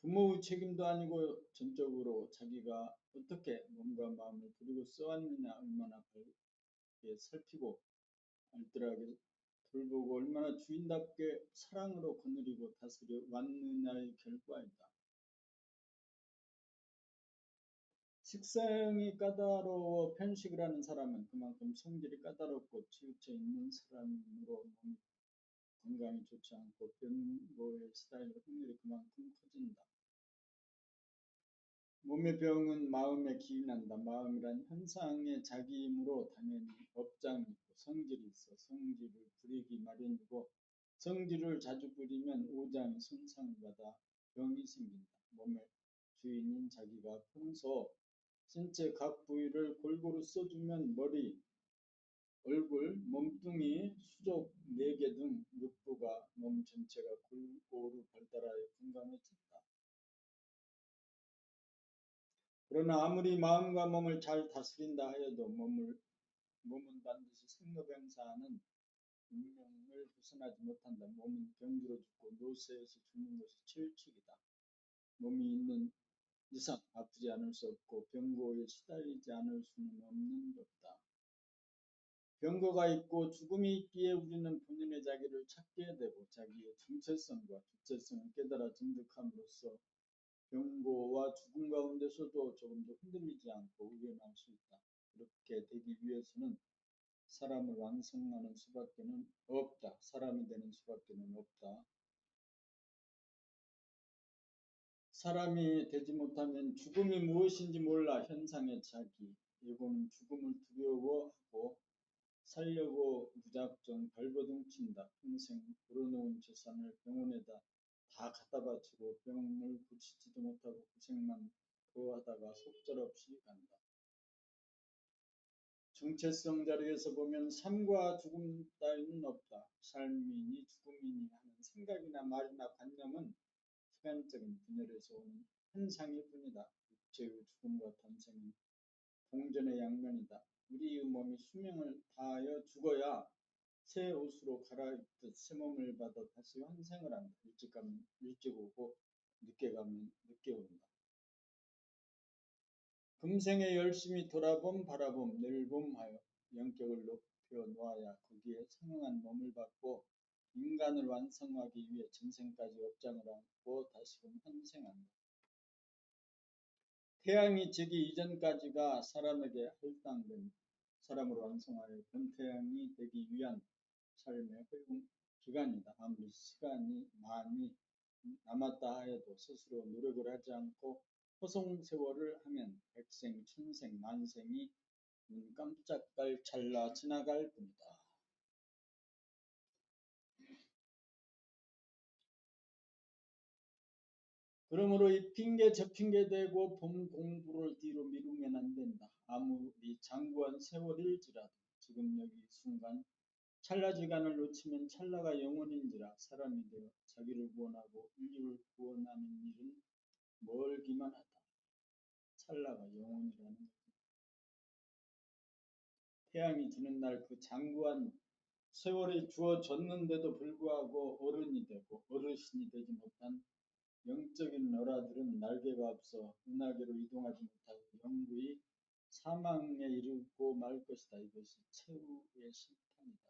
부모의 책임도 아니고 전적으로 자기가 어떻게 몸과 마음을 들이고 써왔느냐, 얼마나 바르게 살피고 알뜰하게 돌보고 얼마나 주인답게 사랑으로 거느리고 다스려 왔느냐의 결과이다. 식성이 까다로워 편식을 하는 사람은 그만큼 성질이 까다롭고 치우쳐 있는 사람으로 몸이 건강이 좋지 않고 병고의 시달릴 확률이 그만큼 커진다. 몸의 병은 마음에 기인한다. 마음이란 현상의 자기이므로 당연히 업장이 있고 성질이 있어 성질을 부리기 마련이고 성질을 자주 부리면 오장이 손상을 받아 병이 생긴다. 몸의 주인인 자기가 평소 신체 각 부위를 골고루 써주면 머리, 얼굴, 몸뚱이, 수족, 내개 등 육부가 몸 전체가 골고루 발달하여 건강해진다. 그러나 아무리 마음과 몸을 잘 다스린다 하여도 몸은 반드시 생로병사하는 운명을 벗어나지 못한다. 몸은 병들어 죽고 노쇠해서 죽는 것이 철칙이다. 몸이 있는 이상 아프지 않을 수 없고 병고에 시달리지 않을 수는 없는 법이다. 병거가 있고 죽음이 있기에 우리는 본인의 자기를 찾게 되고 자기의 정체성과 주체성을 깨달아 증득함으로써 병고와 죽음 가운데서도 조금도 흔들리지 않고 우연할 수 있다. 그렇게 되기 위해서는 사람을 완성하는 수밖에 없다. 사람이 되는 수밖에 없다. 사람이 되지 못하면 죽음이 무엇인지 몰라 현상의 자기, 예고는 죽음을 두려워하고 살려고 무작정 발버둥친다. 평생 벌어놓은 재산을 병원에다 다 갖다 바치고 병을 고치지도 못하고 고생만 더하다가 속절없이 간다. 정체성 자리에서 보면 삶과 죽음 따위는 없다. 삶이니 죽음이니 하는 생각이나 말이나 관념은 시간적인 분열에서 오는 현상일 뿐이다. 육체의 죽음과 탄생은 동전의 양면이다. 우리의 몸이 수명을 다하여 죽어야 새 옷으로 갈아입듯 새 몸을 받아 다시 환생을 한다. 일찍 가면 일찍 오고 늦게 가면 늦게 온다. 금생에 열심히 돌아봄 바라봄 늘봄하여 영격을 높여 놓아야 거기에 상응한 몸을 받고 인간을 완성하기 위해 전생까지 업장을 안고 다시금 환생한다. 태양이 지기 이전까지가 사람에게 할당된 사람으로 완성하여 본태양이 되기 위한 삶의 허용 기간이다. 아무리 시간이 많이 남았다 하여도 스스로 노력을 하지 않고 허송세월을 하면 백생, 천생, 만생이 눈 깜짝할 찰나 지나갈 뿐이다. 그러므로 이 핑계 저 핑계 대고 봄 공부를 뒤로 미루면 안 된다. 아무리 장구한 세월일지라도 지금 여기 순간 찰나지간을 놓치면 찰나가 영원인지라 사람이 되어 자기를 구원하고 인류를 구원하는 일은 멀기만 하다. 찰나가 영원이라는 것. 태양이 지는 날 그 장구한 세월이 주어졌는데도 불구하고 어른이 되고 어르신이 되지 못한 영적인 너라들은 날개가 없어 은하계로 이동하지 못하고 영구히 사망에 이르고 말 것이다. 이것이 최후의 심판이다.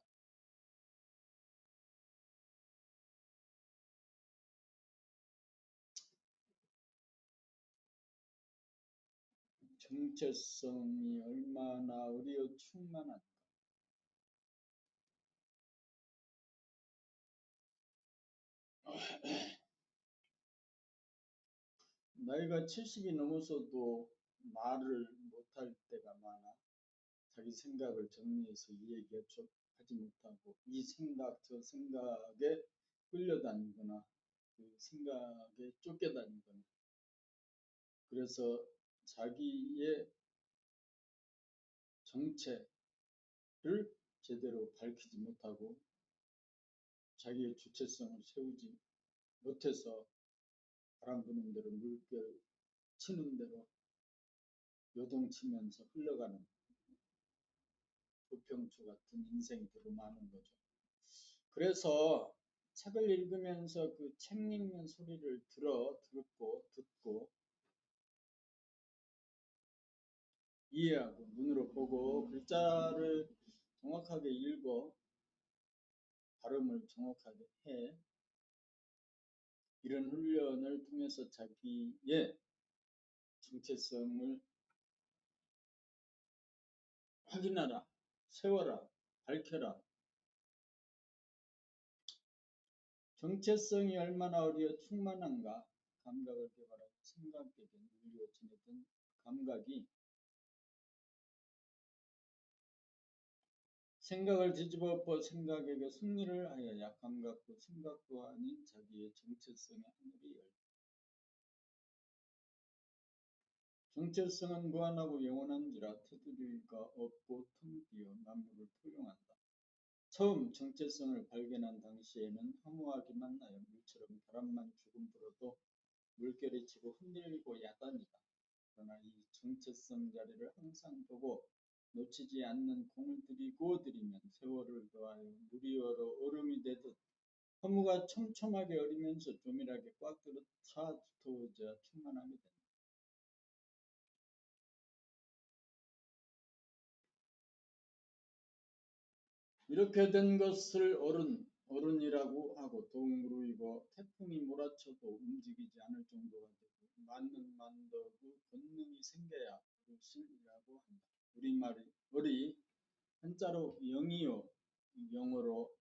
정체성이 얼마나 우리의 충만한가. 나이가 70이 넘어서도 말을 못할 때가 많아. 자기 생각을 정리해서 이 얘기에 하지 못하고 이 생각 저 생각에 끌려다니거나 그 생각에 쫓겨다니거나 그래서 자기의 정체를 제대로 밝히지 못하고 자기의 주체성을 세우지 못해서 바람 부는 대로 물결 치는 대로 요동치면서 흘러가는 부평초 같은 인생이 되고 마는 거죠. 그래서 책을 읽으면서 그 책 읽는 소리를 듣고 이해하고 눈으로 보고 글자를 정확하게 읽어 발음을 정확하게 해. 이런 훈련을 통해서 자기의 정체성을 확인하라, 세워라, 밝혀라. 정체성이 얼마나 어리어 충만한가. 감각을 개발하여 생각에게 눌려 지내던 감각이 생각을 뒤집어 엎어 생각에게 승리를 하여 약감각도 생각도 아닌 자기의 정체성의 하늘이 열린다. 정체성은 무한하고 영원한지라 테두리가 없고 텅 비어 만물을 포용한다. 처음 정체성을 발견한 당시에는 허무하기만 하여 물처럼 바람만 조금 불어도 물결이 치고 흔들리고 야단이다. 그러나 이 정체성 자리를 항상 보고 놓치지 않는 공을 들이고 들이면 세월을 더하여 물이 얼어 얼음이 되듯 허무가 촘촘하게 어리면서 조밀하게 꽉 차 두터워져 충만하게 된다. 이렇게 된 것을 어른이라고 하고 더욱 무르익어 태풍이 몰아쳐도 움직이지 않을 정도가 되고 맞는 만덕의 본능이 생겨야 어르신이라고 한다. 우리말이 어리 한자로 영이요 영어로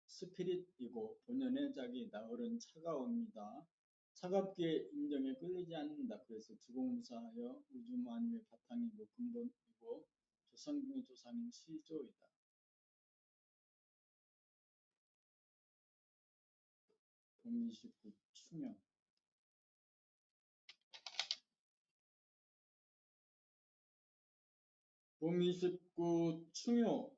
스피릿이고 본연의 자기이다. 어른 차가웁니다. 차갑게 인정에 끌리지 않는다. 그래서 주공무사하여 우주만유의 바탕이고 근본이고 조상 중의 조상인 시조이다. 봄 29 추명. 봄 29 충효.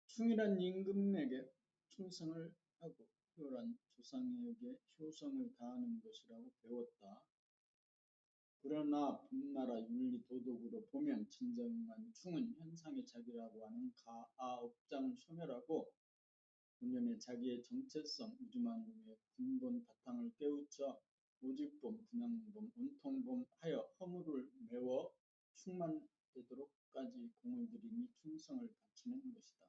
충이란 임금에게 충성을 하고 효란 조상에게 효성을 다하는 것이라고 배웠다. 그러나 봄나라 윤리 도덕으로 보면 진정한 충은 현상의 자기라고 하는 가아업장 소멸하고 본연의 자기의 정체성 우주만유의 근본 바탕을 깨우쳐 오직봄, 그냥봄, 온통봄 하여 허물을 메워 충만되도록까지 공을 들이니 충성을 바치는 것이다.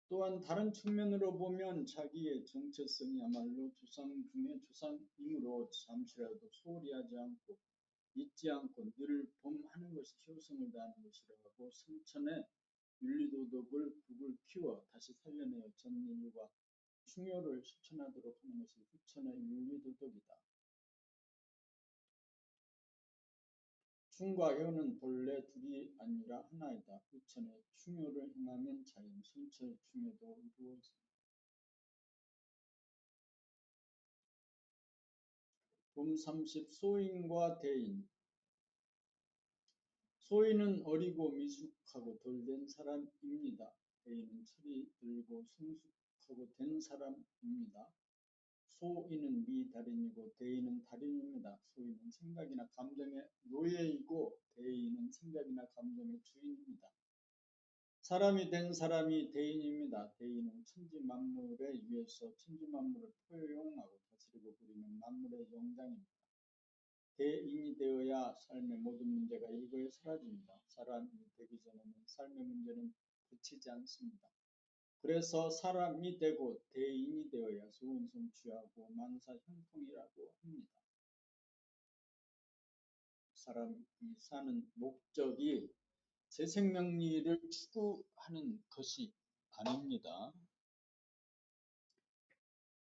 또한 다른 측면으로 보면 자기의 정체성이야말로 조상 중의 조상이므로 잠시라도 소홀히 하지 않고 잊지 않고 늘 봄하는 것이 효성을 다하는 것이라고 승천의 윤리도덕을 북을 키워 다시 살려내어 전 인류가 충효를 실천하도록 하는 것이 후천의 윤리도덕이다. 충과 효는 본래 둘이 아니라 하나이다. 후천의 충효를 행하면 자연 승천의 충효도 이루어진다. 봄 30 소인과 대인. 소인은 어리고 미숙하고 덜 된 사람입니다. 대인은 철이 들고 성숙하고 된 사람입니다. 소인은 미달인이고 대인은 달인입니다. 소인은 생각이나 감정의 노예이고 대인은 생각이나 감정의 주인입니다. 사람이 된 사람이 대인입니다. 대인은 천지만물에 의해서 천지만물을 포용하고 다스리고 부리는 만물의 영장입니다. 대인이 되어야 삶의 모든 문제가 일거에 사라집니다. 사람이 되기 전에는 삶의 문제는 그치지 않습니다. 그래서 사람이 되고 대인이 되어야 소원 성취하고 만사 형통이라고 합니다. 사람이 사는 목적이 제 생명리를 추구하는 것이 아닙니다.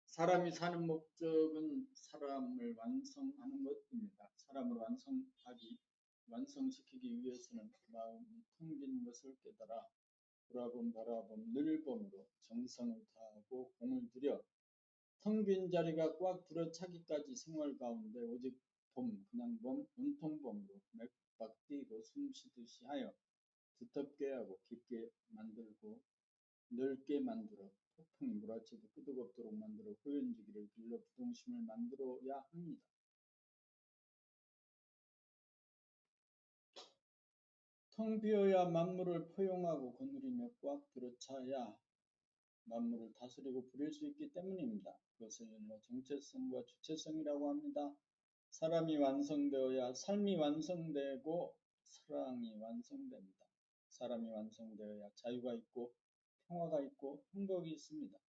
사람이 사는 목적은 사람을 완성하는 것입니다. 사람을 완성시키기 위해서는 마음이 텅 빈 것을 깨달아 돌아봄 바라봄 늘봄으로 정성을 다하고 공을 들여 텅 빈 자리가 꽉 들어차기까지 생활 가운데 오직 봄, 그냥 봄, 온통봄으로 맥박 뛰고 숨쉬듯이 하여 두텁게 하고 깊게 만들고 넓게 만들어 폭풍이 몰아쳐도 끄덕없도록 만들어 호연지기를 길러 부동심을 만들어야 합니다. 텅 비어야 만물을 포용하고 거느리며 꽉 들어차야 만물을 다스리고 부릴 수 있기 때문입니다. 그것을 일러 정체성과 주체성이라고 합니다. 사람이 완성되어야 삶이 완성되고 사랑이 완성됩니다. 사람이 완성되어야 자유가 있고 평화가 있고 행복이 있습니다.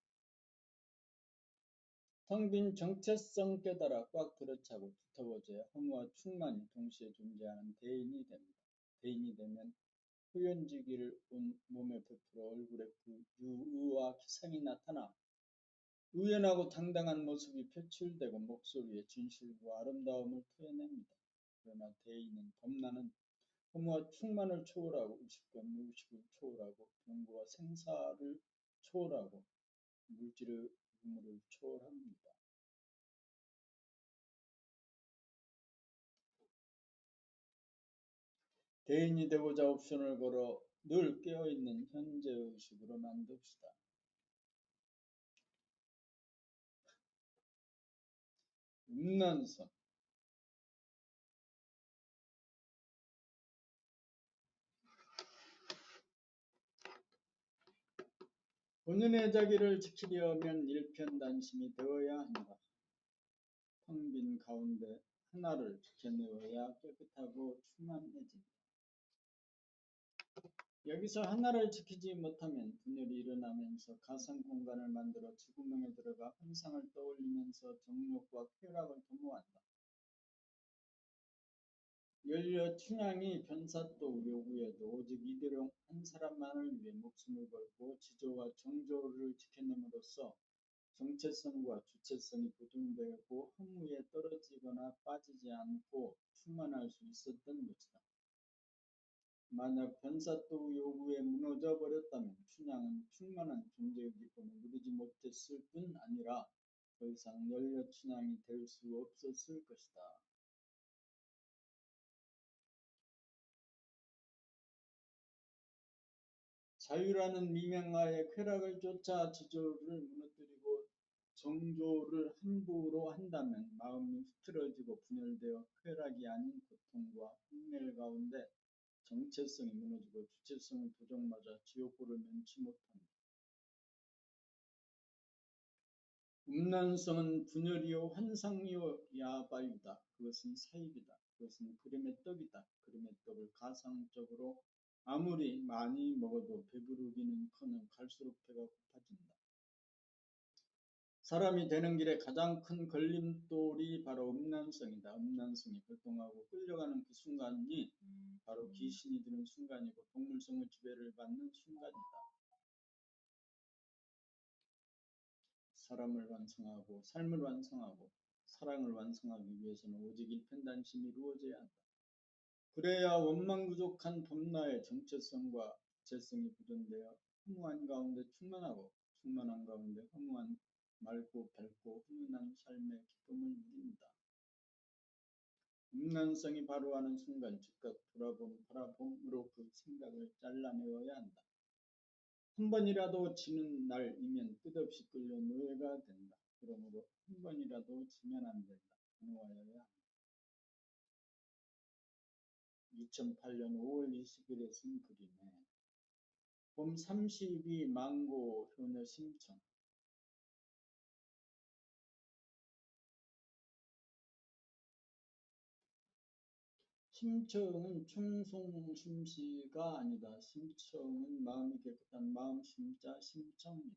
텅 빈 정체성 깨달아 꽉 들어차고 두터워져야 허무와 충만이 동시에 존재하는 대인이 됩니다. 대인이 되면 후연지기를 온 몸에 베풀어 얼굴에 그 유의와 기상이 나타나 우연하고 당당한 모습이 표출되고 목소리에 진실과 아름다움을 토해냅니다. 그러나 대인은 범나는 허무와 충만을 초월하고 의식과 무의식을 초월하고 병고와 생사를 초월하고 물질의 유무를 초월합니다. 대인이 되고자 옵션을 걸어 늘 깨어있는 현재의식으로 만듭시다. 음란성 본연의 자기를 지키려면 일편단심이 되어야 한다. 텅 빈 가운데 하나를 지켜내어야 깨끗하고 충만해진다. 여기서 하나를 지키지 못하면 분열이 일어나면서 가상 공간을 만들어 지구명에 들어가 환상을 떠올리면서 정욕과 쾌락을 도모한다. 연려 춘향이 변사또 요구에도 오직 이대로 한 사람만을 위해 목숨을 걸고 지조와 정조를 지켜냄으로써 정체성과 주체성이 보존되고 허무에 떨어지거나 빠지지 않고 충만할 수 있었던 것이다. 만약 변사또 요구에 무너져 버렸다면 춘향은 충만한 존재의 기쁨을 누리지 못했을 뿐 아니라 더 이상 연려 춘향이 될 수 없었을 것이다. 자유라는 미명하에 쾌락을 쫓아 지조를 무너뜨리고 정조를 함부로 한다면 마음이 흐트러지고 분열되어 쾌락이 아닌 고통과 흉내 가운데 정체성이 무너지고 주체성을 부정맞아 지옥불을 면치 못합니다. 음란성은 분열이요 환상이요 야바유다. 그것은 사입이다. 그것은 그림의 떡이다. 그림의 떡을 가상적으로 아무리 많이 먹어도 배부르기는커녕 갈수록 배가 고파진다. 사람이 되는 길에 가장 큰 걸림돌이 바로 음란성이다. 음란성이 발동하고 끌려가는 그 순간이 바로 귀신이 드는 순간이고 동물성의 지배를 받는 순간이다. 사람을 완성하고 삶을 완성하고 사랑을 완성하기 위해서는 오직 일편단심이 이루어져야 한다. 그래야 원망부족한 범나의 정체성과 주체성이 보존되어 허무한 가운데 충만하고 충만한 가운데 허무한 맑고 밝고 훈훈한 삶의 기쁨을 누립니다. 음란성이 바로하는 순간 즉각 바라봄으로 그 생각을 잘라내어야 한다. 한 번이라도 지는 날이면 끝없이 끌려 노예가 된다. 그러므로 한 번이라도 지면 안 된다. 단호하여야 한다. 2008년 5월 20일에 쓴 글이네. 봄 32 망고 효녀 심청. 심청은 춤송 심시가 아니다. 심청은 마음이 깨끗한 마음 심자 심청이다.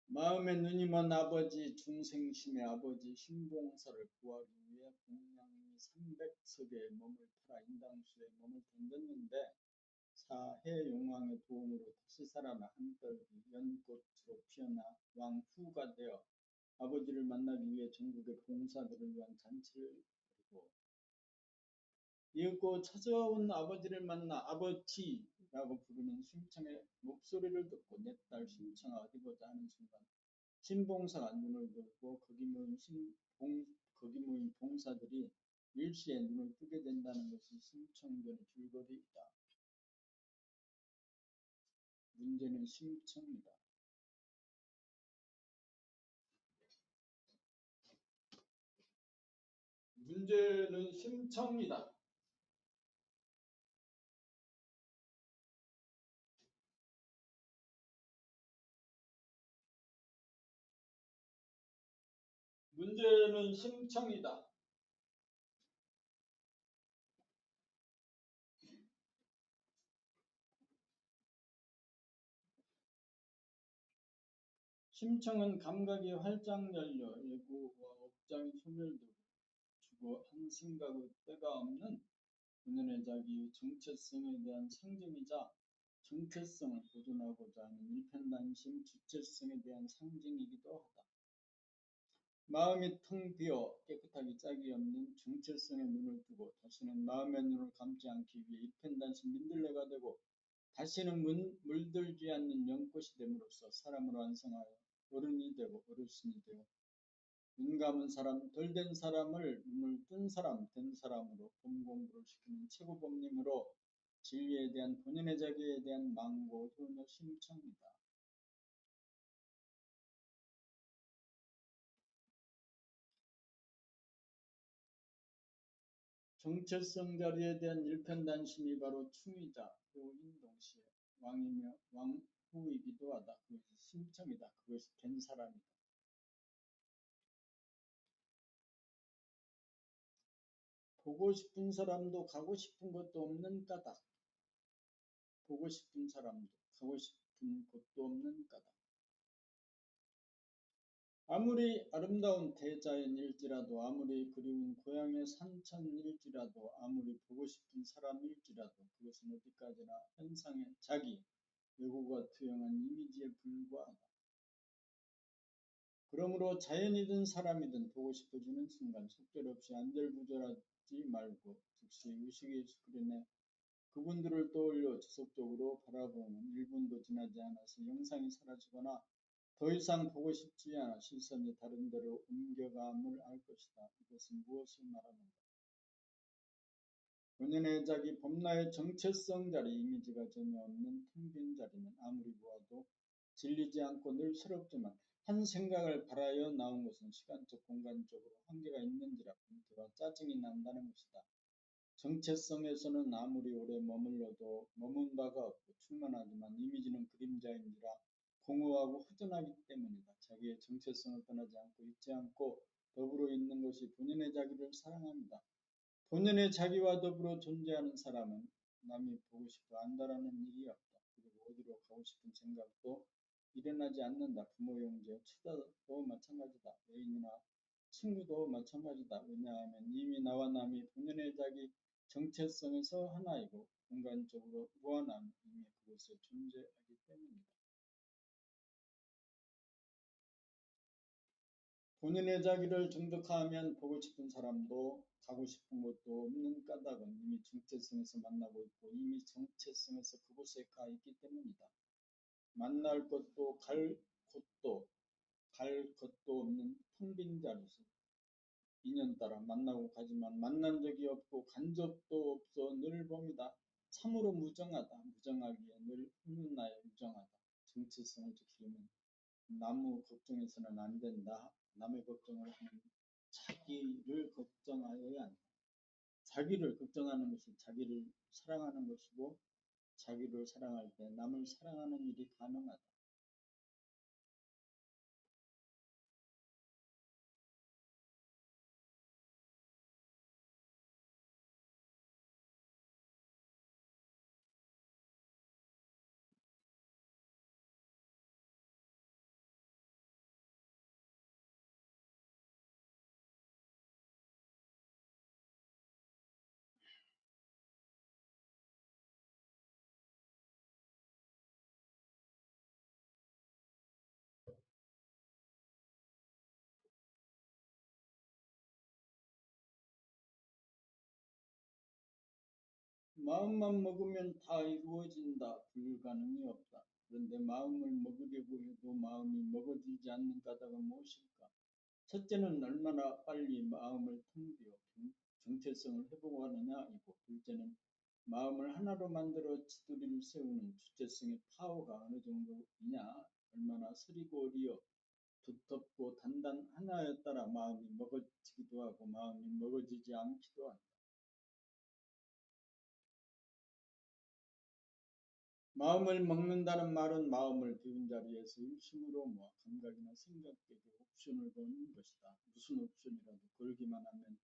마음의 눈이 먼 아버지 중생심의 아버지 신봉사를 구하기 위해 공양이 300석의 몸을 팔아 인당수에 몸을 던졌는데 사해용왕의 도움으로 다시 살아나 한떨기 연꽃으로 피어나 왕후가 되어 아버지를 만나기 위해 전국의 봉사들을 위한 잔치를 벌이고 이윽고 찾아온 아버지를 만나 아버지라고 부르는 심청의 목소리를 듣고 내 딸 심청아 어디 보자 하는 순간 신봉사가 눈을 들고 거기 모인 봉사들이 일시에 눈을 뜨게 된다는 것이 심청전의 줄거리이다. 문제는 심청이다. 문제는 심청이다. 문제는 심청이다. 심청은 감각이 활짝 열려 예고와 억장이 소멸되고 한 생각의 때가 없는 본연의 자기의 정체성에 대한 상징이자 정체성을 보존하고자 하는 일편단심 주체성에 대한 상징이기도 하다. 마음이 텅 비어 깨끗하기 짝이 없는 정체성에 눈을 뜨고 다시는 마음의 눈을 감지 않기 위해 일편단심 민들레가 되고 다시는 물들지 않는 연꽃이 됨으로써 사람을 완성하여 어른이 되고 어르신이 되고 눈 감은 사람, 덜 된 사람을 눈을 뜬 사람, 된 사람으로 봄 공부를 시키는 최고법님으로 진리에 대한 본연의 자기에 대한 망고 효녀 심청이다. 정체성 자리에 대한 일편단심이 바로 충이자 효인 동시에 왕이며 왕후이기도 하다. 그것이 심청이다. 그것이 된 사람이다. 보고 싶은 사람도 가고 싶은 것도 없는 까닭. 보고 싶은 사람도 가고 싶은 곳도 없는 까닭. 아무리 아름다운 대자연일지라도 아무리 그리운 고향의 산천일지라도 아무리 보고 싶은 사람일지라도 그것은 어디까지나 현상의 자기, 외고가 투영한 이미지에 불과하다. 그러므로 자연이든 사람이든 보고 싶어지는 순간 속절없이 안절부절하지 말고 즉시 의식의 스크린에 그분들을 떠올려 지속적으로 바라보면 1분도 지나지 않아서 영상이 사라지거나 더 이상 보고 싶지 않아 시선이 다른 데로 옮겨감을 알 것이다. 이것은 무엇을 말하는가? 본연의 자기 범나의 정체성 자리 이미지가 전혀 없는 텅 빈 자리는 아무리 보아도 질리지 않고 늘 새롭지만 한 생각을 바라여 나온 것은 시간적 공간적으로 한계가 있는지라 분투가 짜증이 난다는 것이다. 정체성에서는 아무리 오래 머물러도 머문 바가 없고 충만하지만 이미지는 그림자인지라 공허하고 허전하기 때문이다. 자기의 정체성을 떠나지 않고 잊지 않고 더불어 있는 것이 본연의 자기를 사랑합니다. 본연의 자기와 더불어 존재하는 사람은 남이 보고 싶어 한다라는 일이 없다. 그리고 어디로 가고 싶은 생각도 일어나지 않는다. 부모, 형제, 처자도 마찬가지다. 애인이나 친구도 마찬가지다. 왜냐하면 이미 나와 남이 본연의 자기 정체성에서 하나이고 공간적으로 무한함이 이미 그곳에 존재하기 때문이다. 본인의 자기를 정독하면 보고 싶은 사람도 가고 싶은 곳도 없는 까닭은 이미 정체성에서 만나고 있고 이미 정체성에서 그곳에 가 있기 때문이다. 만날 것도 갈 것도 없는 텅 빈 자리에서 인연 따라 만나고 가지만 만난 적이 없고 간 적도 없어 늘 봅니다. 참으로 무정하다. 무정하기에 늘 훈훈하여 무정하다. 정체성을 지키려면 남의 걱정해서는 안 된다. 남의 걱정을 하는 자기를 걱정하여야 한다. 자기를 걱정하는 것이 자기를 사랑하는 것이고 자기를 사랑할 때 남을 사랑하는 일이 가능하다. 마음만 먹으면 다 이루어진다. 불가능이 없다. 그런데 마음을 먹으려고 해도 마음이 먹어지지 않는 까닭은 무엇일까? 첫째는 얼마나 빨리 마음을 텅 비워 정체성을 회복하느냐이고 둘째는 마음을 하나로 만들어 지도리를 세우는 주체성의 파워가 어느 정도이냐 얼마나 서리고 어리어 두텁고 단단 하나에 따라 마음이 먹어지기도 하고 마음이 먹어지지 않기도 한다. 마음을 먹는다는 말은 마음을 비운 자리에서 일심으로 모아 감각이나 생각 깨고 옵션을 보는 것이다. 무슨 옵션이라도 걸기만 하면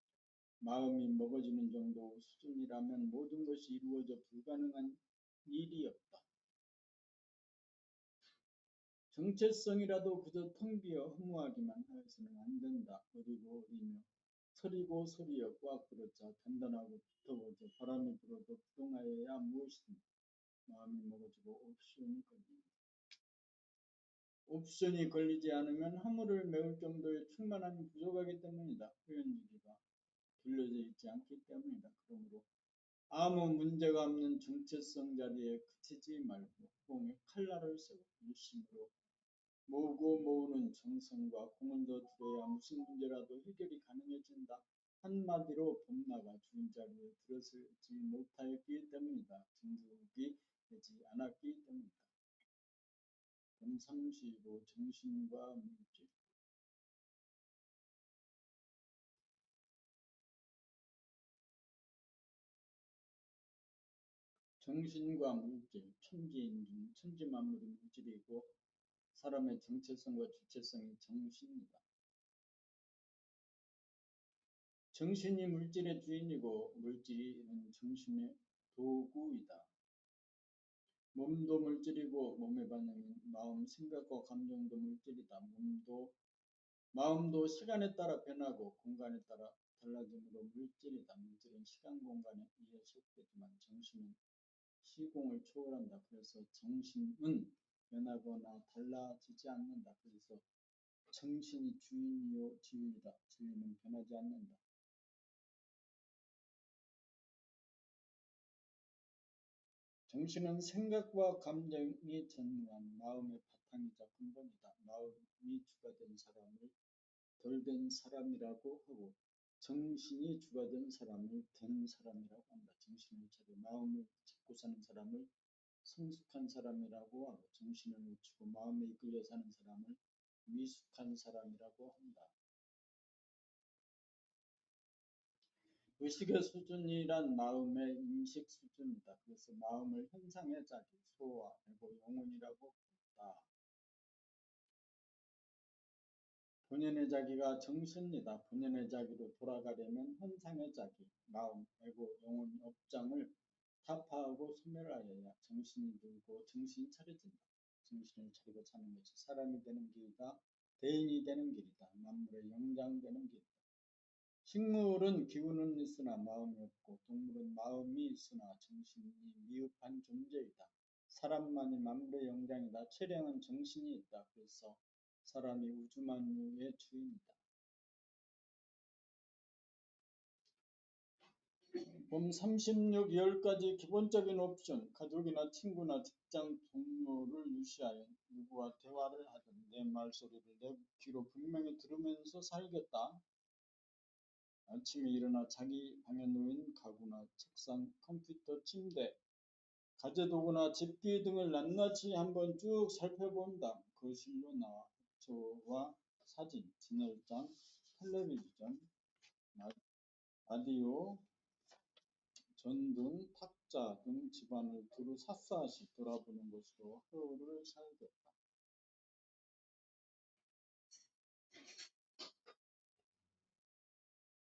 마음이 먹어지는 정도 수준이라면 모든 것이 이루어져 불가능한 일이 없다. 정체성이라도 그저 텅 비어 허무하기만 하여서는 안 된다. 어리고 어리며 서리고 서리어 꽉 들었자 단단하고 두터워져 바람이 불어도 부동하여야 무엇이든 마음이 먹어지고 옵션이 걸린다. 옵션이 걸리지 않으면 허물을 메울 정도의 충만함이 부족하기 때문이다. 표현주기가 길러져 있지 않기 때문이다. 그러므로 아무 문제가 없는 정체성 자리에 그치지 말고 공에 칼날을 쓰고 일심으로 모으고 모으는 정성과 공을 더 들여야 무슨 문제라도 해결이 가능해진다. 한마디로 봄나가 주인 자리에 들어서지 못하였기 때문이다. 등극이 되지 않았기 때문이다. 봄 35 정신과 물질. 정신과 물질, 천지인 중 천지만물이 물질이고 사람의 정체성과 주체성이 정신이다. 정신이 물질의 주인이고 물질은 정신의 도구이다. 몸도 물질이고 몸의 반응인 마음, 생각과 감정도 물질이다. 마음도 시간에 따라 변하고 공간에 따라 달라짐으로 물질이다. 물질은 시간, 공간에 의해 속되지만 정신은 시공을 초월한다. 그래서 정신은 변하거나 달라지지 않는다. 그래서 정신이 주인이요 진리다. 진리는 변하지 않는다. 정신은 생각과 감정이 전무한 마음의 바탕이자 근본이다. 마음이 주가 된 사람을 덜 된 사람이라고 하고 정신이 주가 된 사람을 된 사람이라고 한다. 정신을 차려 마음을 잡고 사는 사람을 성숙한 사람이라고 하고 정신을 놓치고 마음에 이끌려 사는 사람을 미숙한 사람이라고 한다. 의식의 수준이란 마음의 인식 수준이다. 그래서 마음을 현상의 자기, 소와 에고, 영혼이라고 부른다. 본연의 자기가 정신이다. 본연의 자기로 돌아가려면 현상의 자기, 마음, 에고, 영혼, 업장을 타파하고 소멸하여야 정신이 들고 정신이 차려진다. 정신을 차리고 사는 것이 사람이 되는 길이다. 대인이 되는 길이다. 만물의 영장되는 길이다. 식물은 기운은 있으나 마음이 없고 동물은 마음이 있으나 정신이 미흡한 존재이다. 사람만이 만물의 영장이다. 최량은 정신이 있다. 그래서 사람이 우주만유의 주인이다. 봄 36 10가지 기본적인 옵션. 가족이나 친구나 직장 동료를 무시하여 누구와 대화를 하든 내 말소리를 내 귀로 분명히 들으면서 살겠다. 아침에 일어나 자기 방에 놓인 가구나 책상, 컴퓨터, 침대, 가재도구나 집기 등을 낱낱이 한번 쭉 살펴본다. 거실로 나와 흑초와 사진, 진열장, 텔레비전, 라디오, 전등, 탁자 등 집안을 두루 샅샅이 돌아보는 것으로 하루를 살겠다.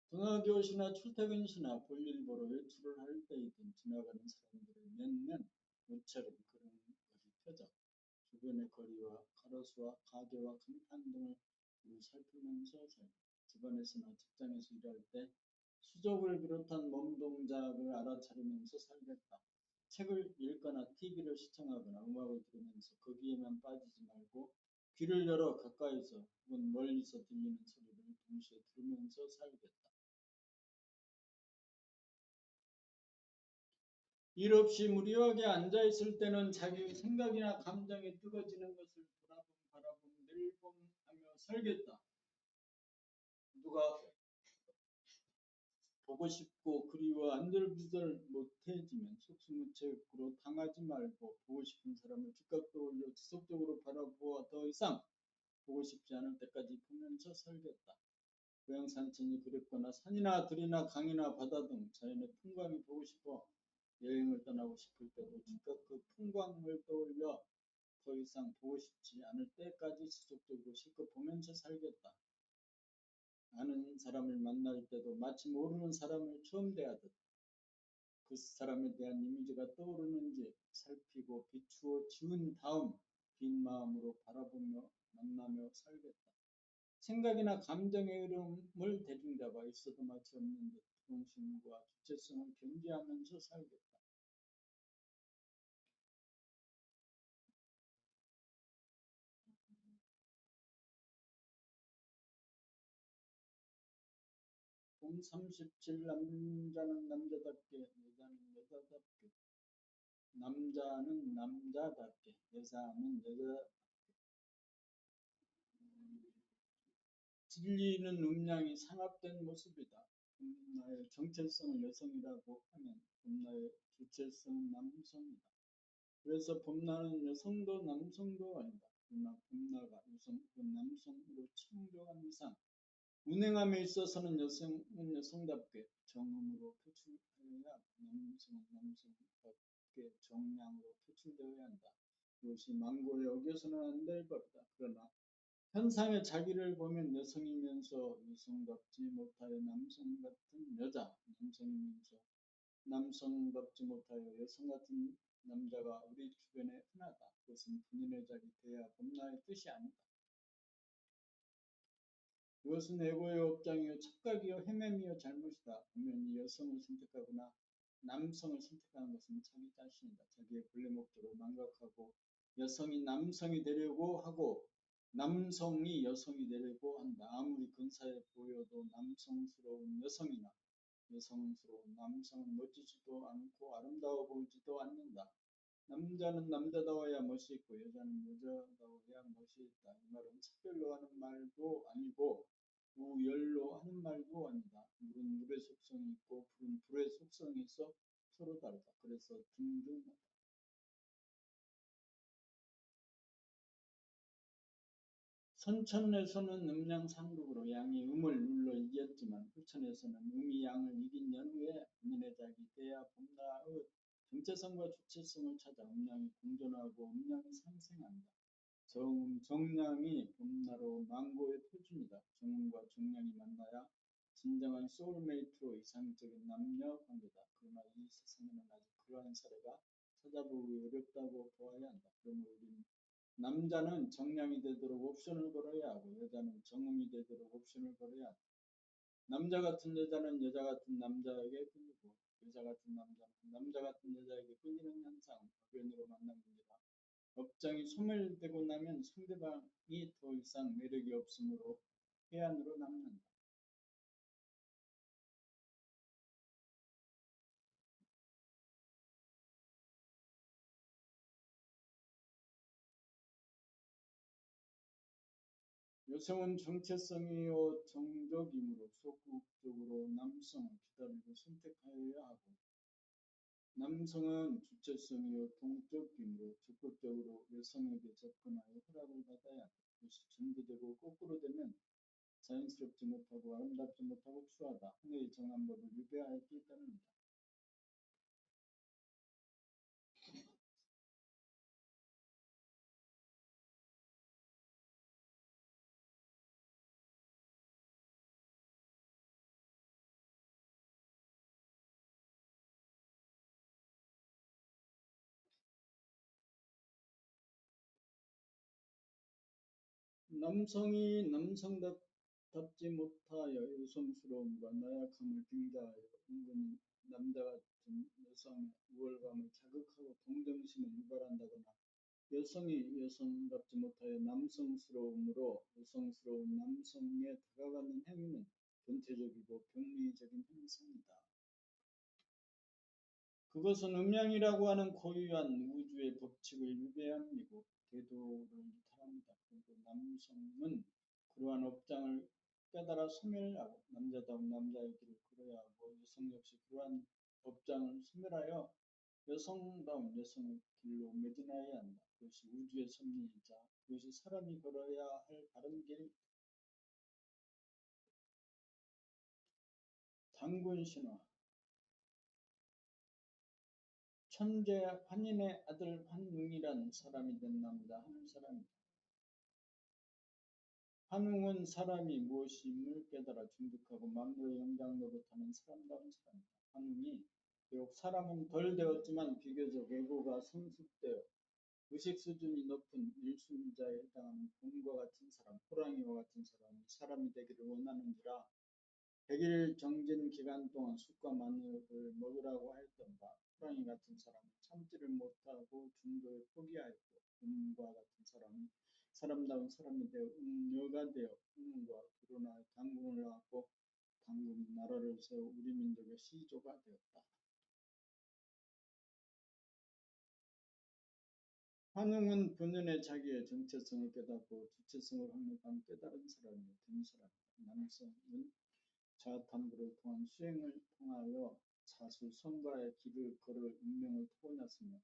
등하교 시나 출퇴근 시나 볼일 보러 외출을 할 때이든 지나가는 사람들을 몇몇 모처럼 그런 것이 펴져 주변의 거리와 가로수와 가게와 간판 등을 살피면서 살다. 집안에서나 직장에서 일할 때 수족을 비롯한 몸 동작을 알아차리면서 살겠다. 책을 읽거나 TV를 시청하거나 음악을 들으면서 거기에만 빠지지 말고 귀를 열어 가까이서 혹은 멀리서 들리는 소리를 동시에 들으면서 살겠다. 일 없이 무료하게 앉아있을 때는 자기의 생각이나 감정이 뜨거지는 것을 바라봄 늘봄하며 살겠다. 누가 보고 싶고 그리워 안절부절 못해지면 속수무책으로 당하지 말고 보고 싶은 사람을 즉각 떠올려 지속적으로 바라보아 더 이상 보고 싶지 않을 때까지 보면서 살겠다. 고향 산천이 그립거나 산이나 들이나 강이나 바다 등 자연의 풍광이 보고 싶어 여행을 떠나고 싶을 때도 즉각 그 풍광을 떠올려 더 이상 보고 싶지 않을 때까지 지속적으로 실컷 보면서 살겠다. 아는 사람을 만날 때도 마치 모르는 사람을 처음 대하듯 그 사람에 대한 이미지가 떠오르는지 살피고 비추어 지운 다음 빈 마음으로 바라보며 만나며 살겠다. 생각이나 감정의 흐름을 대중대 바 있어도 마치 없는 듯 중심과 주체성을 견지하면서 살겠다. 봄 37 남자는 남자답게 여자는 여자답게 남자는 남자답게 여자는 여자 진리는 음양이 상합된 모습이다. 봄나의 정체성을 여성이라고 하면 봄나의 주체성은 남성이다. 그래서 봄나는 여성도 남성도 아니다. 그러나 봄나가 여성 혹은 남성으로 창조한 이상 운행함에 있어서는 여성은 여성답게 정음으로 표출되어야 남성은 남성답게 정량으로 표출되어야 한다. 이것이 망고에 어겨서는 안 될 법이다. 그러나 현상의 자기를 보면 여성이면서 여성답지 못하여 남성 같은 여자, 남성이면서 남성답지 못하여 여성 같은 남자가 우리 주변에 흔하다. 그것은 본인의 자기 대야 봄나의 뜻이 아니다. 이것은 에고의 업장이요 착각이요 헤매미요 잘못이다. 분명히 여성을 선택하거나 남성을 선택하는 것은 자기 자신이다. 자기의 본래 목적을 망각하고 여성이 남성이 되려고 하고 남성이 여성이 되려고 한다. 아무리 근사해 보여도 남성스러운 여성이나 여성스러운 남성은 멋지지도 않고 아름다워 보이지도 않는다. 남자는 남자다워야 멋이 있고 여자는 여자다워야 멋이 있다. 이 말은 차별로 하는 말도 아니고 우열로 하는 말도 아니다. 물은 물의 속성이 있고 불은 불의 속성이 있어 서로 다르다. 그래서 등등하다. 선천에서는 음양상극으로 양이 음을 눌러 이겼지만 후천에서는 음이 양을 이긴 연후에 본인의 자기 대야 봄나의 정체성과 주체성을 찾아 음양이 공존하고 음양이 상생한다. 정량이 봄나로 망고의 표준이다. 정음과 정량이 만나야 진정한 소울메이트로 이상적인 남녀 관계다. 그러나 이 세상에는 아직 그러한 사례가 찾아보기 어렵다고 보아야 한다. 그러므로 우리는 남자는 정량이 되도록 옵션을 걸어야 하고 여자는 정음이 되도록 옵션을 걸어야 한다. 남자 같은 여자는 여자 같은 남자에게 끌리고 여자 같은 남자는 남자 같은 여자에게 끌리는 현상, 법연으로 만난 문제다. 업장이 소멸되고 나면 상대방이 더 이상 매력이 없으므로 해안으로 남는다. 여성은 정체성이요 정적이므로 소극적으로 남성을 기다리고 선택하여야 하고 남성은 주체성이요 동적이므로 적극적으로 여성에게 접근하여 허락을 받아야 한다. 그것이 전도되고 거꾸로 되면 자연스럽지 못하고 아름답지 못하고 추하다. 하나의 정한 법을 위배하였기 때문이다. 남성이 남성답지 못하여 여성스러움과 나약함을 빙자하여 은근히 남자 같은 여성의 우월감을 자극하고 동정심을 유발한다거나 여성이 여성답지 못하여 남성스러움으로 여성스러운 남성에 다가가는 행위는 변태적이고 병리적인 행상이다. 그것은 음양이라고 하는 고유한 우주의 법칙을 위배함이고 태도를 이탈합니다. 그리고 남성은 그러한 업장을 깨달아 소멸하고 남자다운 남자의 길을 걸어야 하고 여성 역시 그러한 업장을 소멸하여 여성다운 여성의 길로 매진하여야 한다. 그것이 우주의 섭리이자 그것이 사람이 걸어야 할 바른 길. 단군 신화 천재 환인의 아들 환웅이란 사람이 된 남자 한 사람이다. 환웅은 사람이 무엇임을 깨달아 중득하고 만물의 영장 노릇하는 사람다운 사람이다. 환웅이 비록 사람은 덜 되었지만 비교적 애고가 성숙되어 의식 수준이 높은 일순자에 해당하는 곰과 같은 사람, 호랑이와 같은 사람이 사람이 되기를 원하는지라 100일 정진 기간 동안 쑥과 마늘을 먹으라고 하였던 바 호랑이 같은 사람은 참지를 못하고 중도에 포기하였고 곰과 같은 사람이 사람다운 사람이 되어 응녀가 되어 hunung과 결혼하여 당군을 낳았고 당군이 나라를 세워 우리 민족의 시조가 되었다. 환웅은 본연의 자기의 정체성을 깨닫고 주체성을 확립한 깨달은 사람이 된 사람이다. 남성은 자아탐구를 통한 수행을 통하여 자수성가의 길을 걸을 운명을 타고났으며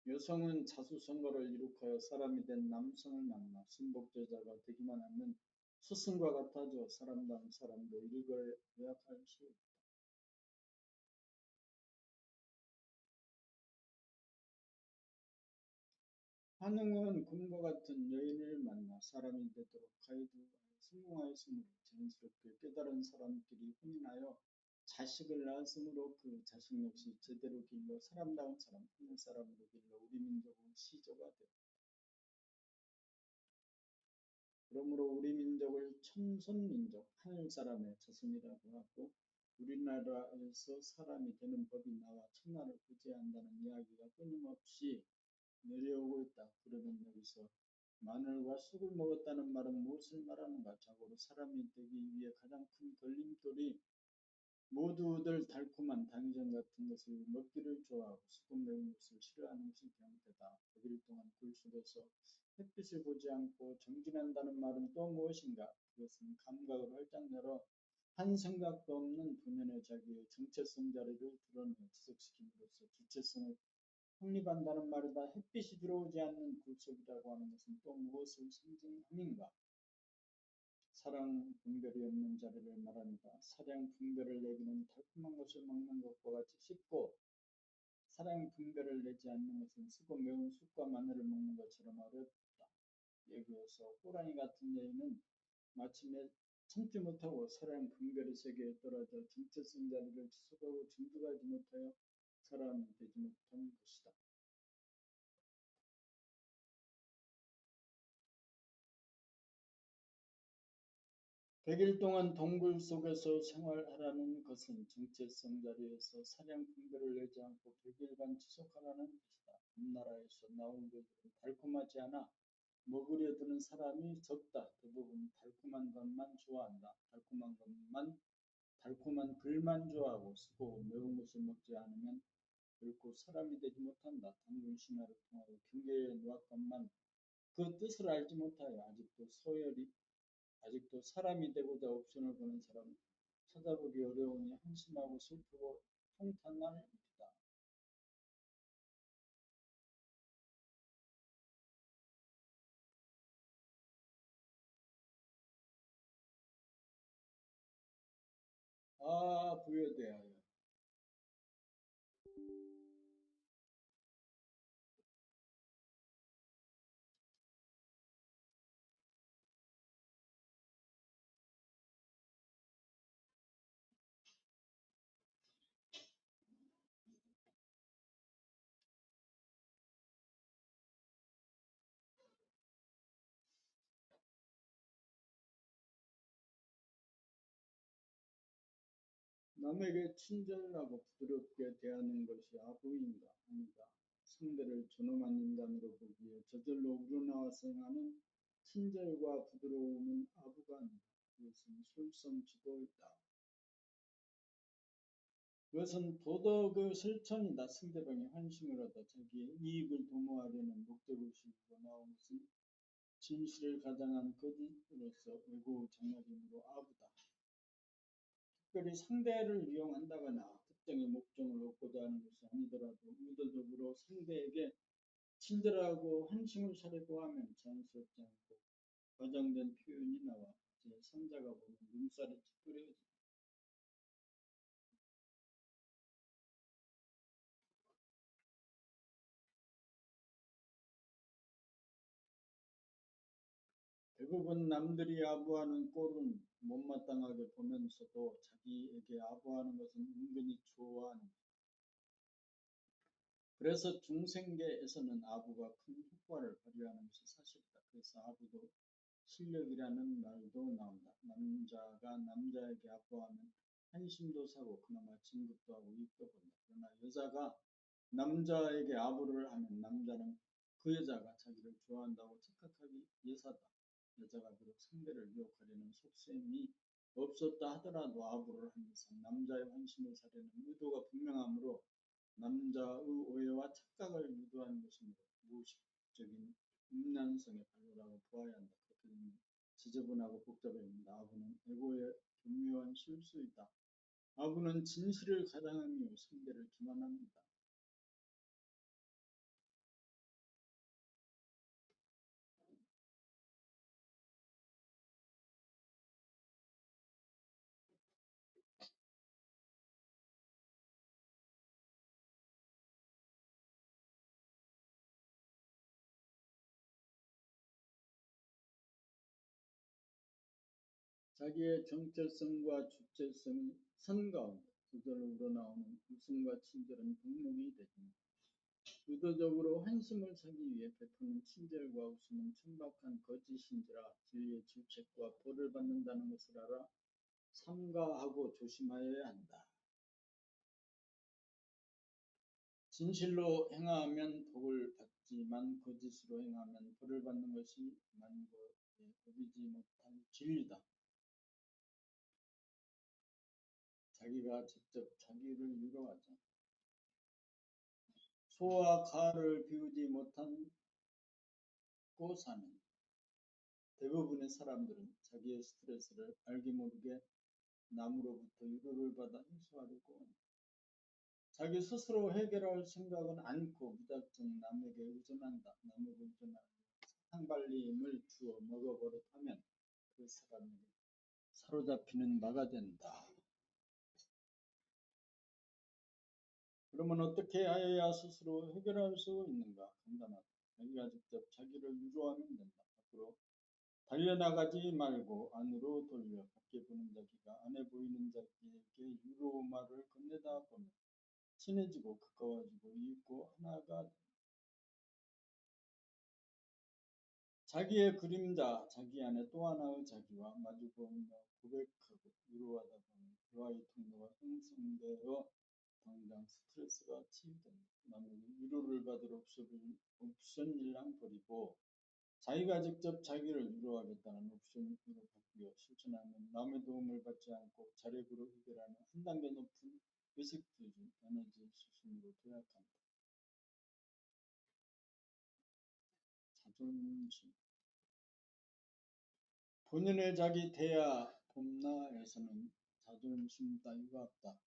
여성은 자수성가를 이룩하여 사람이 된 남성을 만나 순복제자가 되기만 하면 스승과 같아져 사람다운 사람도 이르걸 요약할 수 있다. 환웅은 곰과 같은 여인을 만나 사람이 되도록 가이드하여 성공하였으므로 자연스럽게 깨달은 사람끼리 혼인하여 자식을 낳았으므로 그 자식 역시 제대로 길러 사람다운 사람, 하늘 사람으로 길러 우리 민족의 시조가 되었다. 그러므로 우리 민족을 천손민족, 하늘 사람의 자손이라고 하고 우리나라에서 사람이 되는 법이 나와 천하를 구제한다는 이야기가 끊임없이 내려오고 있다. 그러면 여기서 마늘과 쑥을 먹었다는 말은 무엇을 말하는가? 자고로 사람이 되기 위해 가장 큰 걸림돌이 모두들 달콤한 당전 같은 것을 먹기를 좋아하고 수분 매운 것을 싫어하는 것이 경태다. 100일 동안 굴 속에서 햇빛을 보지 않고 정진한다는 말은 또 무엇인가? 그것은 감각을 활짝 열어 한 생각도 없는 본연의 자기의 정체성 자리를 드러내 지속시킴으로써 주체성을 확립한다는 말이다. 햇빛이 들어오지 않는 굴 속이라고 하는 것은 또 무엇을 상징함인가? 사랑 분별이 없는 자리를 말합니다. 사랑 분별을 내기는 달콤한 것을 먹는 것과 같이 쉽고 사랑 분별을 내지 않는 것은 쓰고 매운 쑥과 마늘을 먹는 것처럼 어렵다. 여기에서 호랑이 같은 여인은 마침내 참지 못하고 사랑 분별의 세계에 떨어져 정체성 자리를 지속하고 중득하지 못하여 사람이 되지 못한 것이다. 100일 동안 동굴 속에서 생활하라는 것은 정체성 자리에서 사량 분별을 내지 않고 100일간 지속하라는 것이다. 앞나라에서 나온 것들은 달콤하지 않아 먹으려 드는 사람이 적다. 대부분 달콤한 것만 좋아한다. 달콤한 글만 좋아하고 쓰고 매운 것을 먹지 않으면 결코 사람이 되지 못한다. 단군 신화를 통하여 경계에 놓았건만 그 뜻을 알지 못하여 아직도 사람이 되고자 옵션을 보는 사람 찾아보기 어려우니 한심하고 슬프고 통탄할 일이다. 부여대하여 남에게 친절하고 부드럽게 대하는 것이 아부인가 아닌가 상대를 존엄한 인간으로 보기에 저절로 우러나와서 행하는 친절과 부드러움은 아부가 아니다. 그것은 솔선지도이다. 그것은 도덕의 실천이다. 상대방이 환심을 얻어 자기의 이익을 도모하려는 목적의식으로 나온 것은 진실을 가장한 거짓으로서 외고 장렬이므로 아부다. 특별히 상대를 이용한다거나 특정의 목적을 얻고자 하는 것이 아니더라도 의도적으로 상대에게 친절하고 환심을 사려고 하면 자연스럽지 않고 과장된 표현이 나와 제3자가 보면 눈살이 찌푸려진다. 대부분 남들이 아부하는 꼴은 못마땅하게 보면서도 자기에게 아부하는 것은 은근히 좋아하는 것. 그래서 중생계에서는 아부가 큰 효과를 발휘하는 것이 사실이다. 그래서 아부도 실력이라는 말도 나온다. 남자가 남자에게 아부하면 한심도 사고 그나마 진급도 하고 이익도 본다. 그러나 여자가 남자에게 아부를 하면 남자는 그 여자가 자기를 좋아한다고 착각하기 예사다. 여자가 비록 상대를 유혹하려는 속셈이 없었다 하더라도 아부를 하는 이상 남자의 환심을 사려는 의도가 분명하므로 남자의 오해와 착각을 유도하는 것이므로 무의식적인 음란성의 발로라고 보아야 한다. 그렇게 되면 지저분하고 복잡해집니다. 아부는 에고의 교묘한 실수이다. 아부는 진실을 가장하며 상대를 기만합니다. 자기의 정체성과 주체성 선 가운데 그절로 우러나오는 웃음과 친절은 덕목이 되지만 의도적으로 환심을 사기 위해 베푸는 친절과 웃음은 천박한 거짓인지라 진리의 질책과 벌을 받는다는 것을 알아 삼가하고 조심하여야 한다. 진실로 행하면 복을 받지만 거짓으로 행하면 벌을 받는 것이 만고에 법이지 못한 진리다. 자기가 직접 자기를 위로하자. 소와 가를 비우지 못하고 사는 대부분의 사람들은 자기의 스트레스를 알게 모르게 남으로부터 위로를 받아 해소하려고 합니다. 자기 스스로 해결할 생각은 않고 무작정 남에게 의존한다. 남에게 의존하며 상발림을 주어 먹어버릇하면 그 사람에게 사로잡히는 마가 된다. 그러면 어떻게 하여야 스스로 해결할 수 있는가? 간단하다. 자기가 직접 자기를 위로하면 된다. 앞으로 달려나가지 말고 안으로 돌려 밖에 보는 자기가 안에 보이는 자기에게 위로 말을 건네다 보면 친해지고 가까워지고 이윽고 하나가 된다. 자기의 그림자, 자기 안에 또 하나의 자기와 마주보며 고백하고 위로하다 보면 대화의 통로가 형성되어 당장 스트레스가 치유된다. 남에게 위로를 받을 옵션일랑 버리고 자기가 직접 자기를 위로하겠다는 옵션으로 바꾸어 실천하면 남의 도움을 받지 않고 자력으로 해결하는 한 단계 높은 의식주의 에너지 수준으로 도약한다. 자존심. 본연의 자기 대야 봄나에서는 자존심 따위가 없다.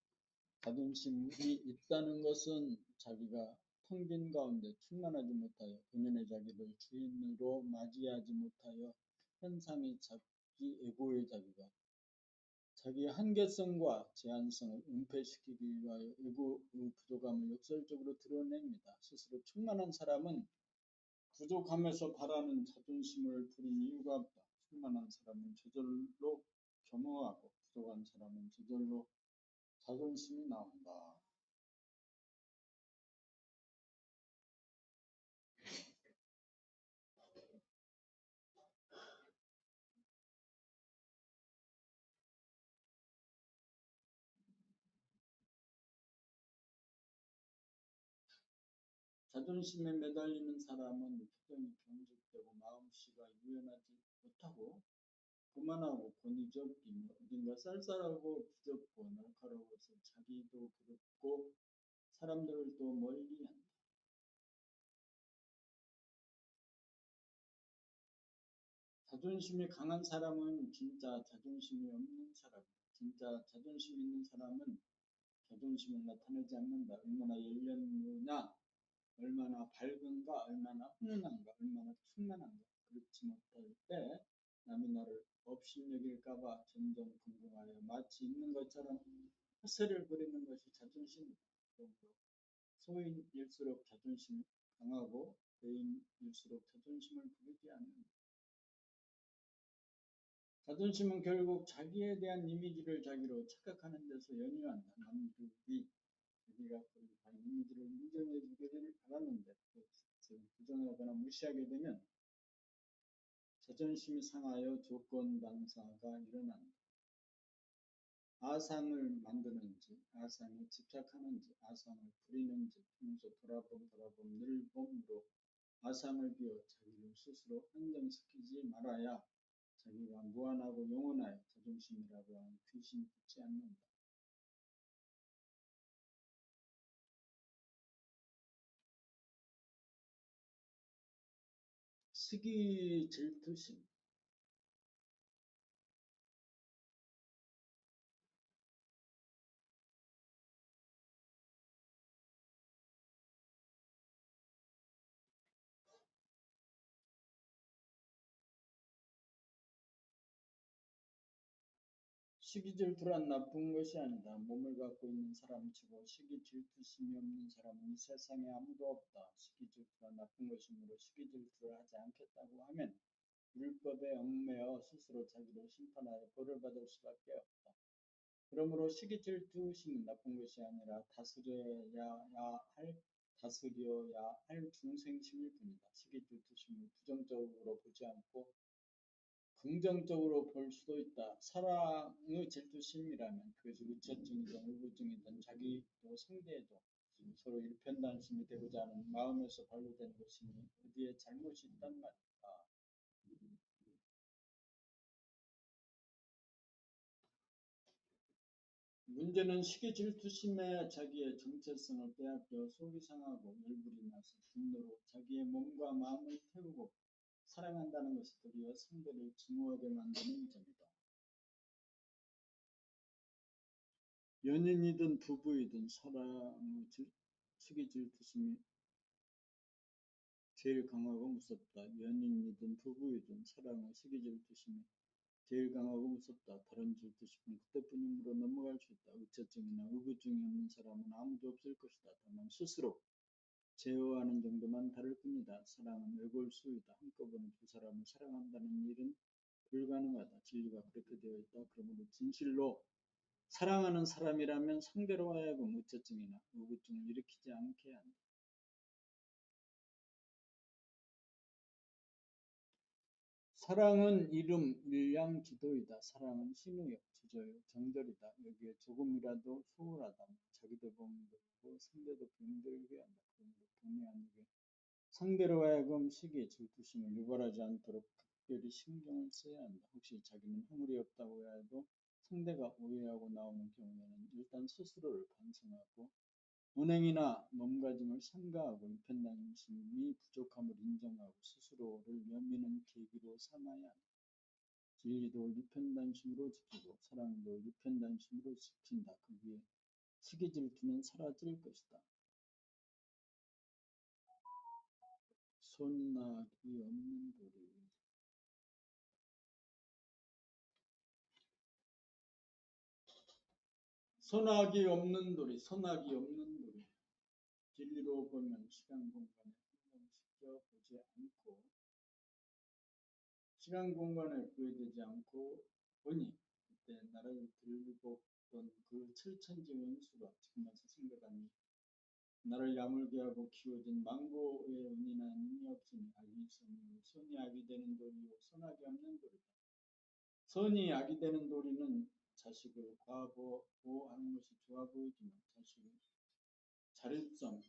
자존심이 있다는 것은 자기가 텅 빈 가운데 충만하지 못하여 본연의 자기를 주인으로 맞이하지 못하여 현상의 자기, 에고의 자기가 자기의 한계성과 제한성을 은폐시키기 위하여 에고의 부족함을 역설적으로 드러냅니다. 스스로 충만한 사람은 부족함에서 바라는 자존심을 부린 이유가 없다. 충만한 사람은 저절로 겸허하고 부족한 사람은 저절로 자존심이 나온다. 자존심에 매달리는 사람은 표정이 경직되고 마음씨가 유연하지 못하고 교만하고 권위적이며 어딘가 쌀쌀하고 비좁고 날카로워서 자기도 괴롭고 사람들도 멀리한다. 자존심이 강한 사람은 진짜 자존심이 없는 사람이다. 진짜 자존심 있는 사람은 자존심을 나타내지 않는다. 얼마나 열렸느냐, 얼마나 밝은가, 얼마나 훈훈한가, 얼마나 충만한가. 그렇지 못할 때 남이 나를 업신여길까봐 점점 궁금하여 마치 있는 것처럼 헛소리를 부리는 것이 자존심이다. 그러므로 소인일수록 자존심이 강하고 대인일수록 자존심을 부리지 않는다. 자존심은 결국 자기에 대한 이미지를 자기로 착각하는 데서 연유한다. 남들이 자기가 자기 이미지를 인정해 주기를 바랐는데 부정하거나 무시하게 되면 자존심이 상하여 조건 반사가 일어난다. 아상을 만드는지, 아상에 집착하는지, 아상을 부리는지 평소 돌아봄 늘 봄으로 아상을 비워 자기를 스스로 안정시키지 말아야 자기가 무한하고 영원하여 자존심이라고 하는 귀신이 붙지 않는다. 시기 질투심. 시기 질투란 나쁜 것이 아니다. 몸을 갖고 있는 사람치고 시기 질투심이 없는 사람은 이 세상에 아무도 없다. 시기 질투가 나쁜 것이므로 시기 질투를 하지 않겠다고 하면 율법에 얽매여 스스로 자기를 심판하여 벌을 받을 수밖에 없다. 그러므로 시기 질투심은 나쁜 것이 아니라 다스려야 할 중생심일 뿐이다. 시기 질투심을 부정적으로 보지 않고 긍정적으로 볼 수도 있다. 사랑의 질투심이라면 그것이 우체증이든 의구증이든 자기도 상대에도 서로 일편단심이 되고자 하는 마음에서 발로된 것이니 어디에 잘못이 있단 말이다. 문제는 시기 질투심에 자기의 정체성을 빼앗겨 속이 상하고 열불이 나서 분노로 자기의 몸과 마음을 태우고 사랑한다는 것이 도리어 상대를 증오하게 만드는 점이다. 연인이든 부부이든 사랑의 시기 질투심이 제일 강하고 무섭다. 연인이든 부부이든 사랑의 시기 질투심이 제일 강하고 무섭다. 다른 질투심은 그때뿐이므로 넘어갈 수 있다. 우체증이나 의구증이 없는 사람은 아무도 없을 것이다. 다만 스스로 제어하는 정도만 다를 뿐이다. 사랑은 외골수이다. 한꺼번에 두 사람을 사랑한다는 일은 불가능하다. 진리가 그렇게 되어 있다. 그러므로 진실로 사랑하는 사람이라면 상대로 하여금 우체증이나 의구증을 일으키지 않게 한다. 사랑은 이름, 일량, 지도이다. 사랑은 신우역, 지저요, 정절이다. 여기에 조금이라도 소홀하다면 자기도 병들고 상대도 병들게 한다. 그러므로 본의 아니게 상대로 하여금 시기, 질투심을 유발하지 않도록 특별히 신경을 써야 한다. 혹시 자기는 허물이 없다고 해도 상대가 오해하고 나오는 경우에는 일단 스스로를 반성하고 운행이나 몸가짐을 삼가하고 일편단심이 부족함을 인정하고 스스로를 여미는 계기로 삼아야 한다. 진리도 일편단심으로 지키고 사랑도 일편단심으로 지킨다. 거기에 시기 질투는 사라질 것이다. 손낙이 없는 도리. 손낙이 없는 도리. 진리로 보면 시간 공간에 한정시켜 보지 않고 시간 공간에 구애되지 않고 보니 그때 나를 들고 본 그 철천지 원수가 지금 와서 생각하니 나를 야물게 하고 키워준 망고의 은이나 님이 없으니 악이 있으니 선이 악이 되는 도리요 선악이 없는 도리다. 선이 악이 되는 도리는 자식을 과보호하는 것이 좋아 보이지만 자식의 자율성을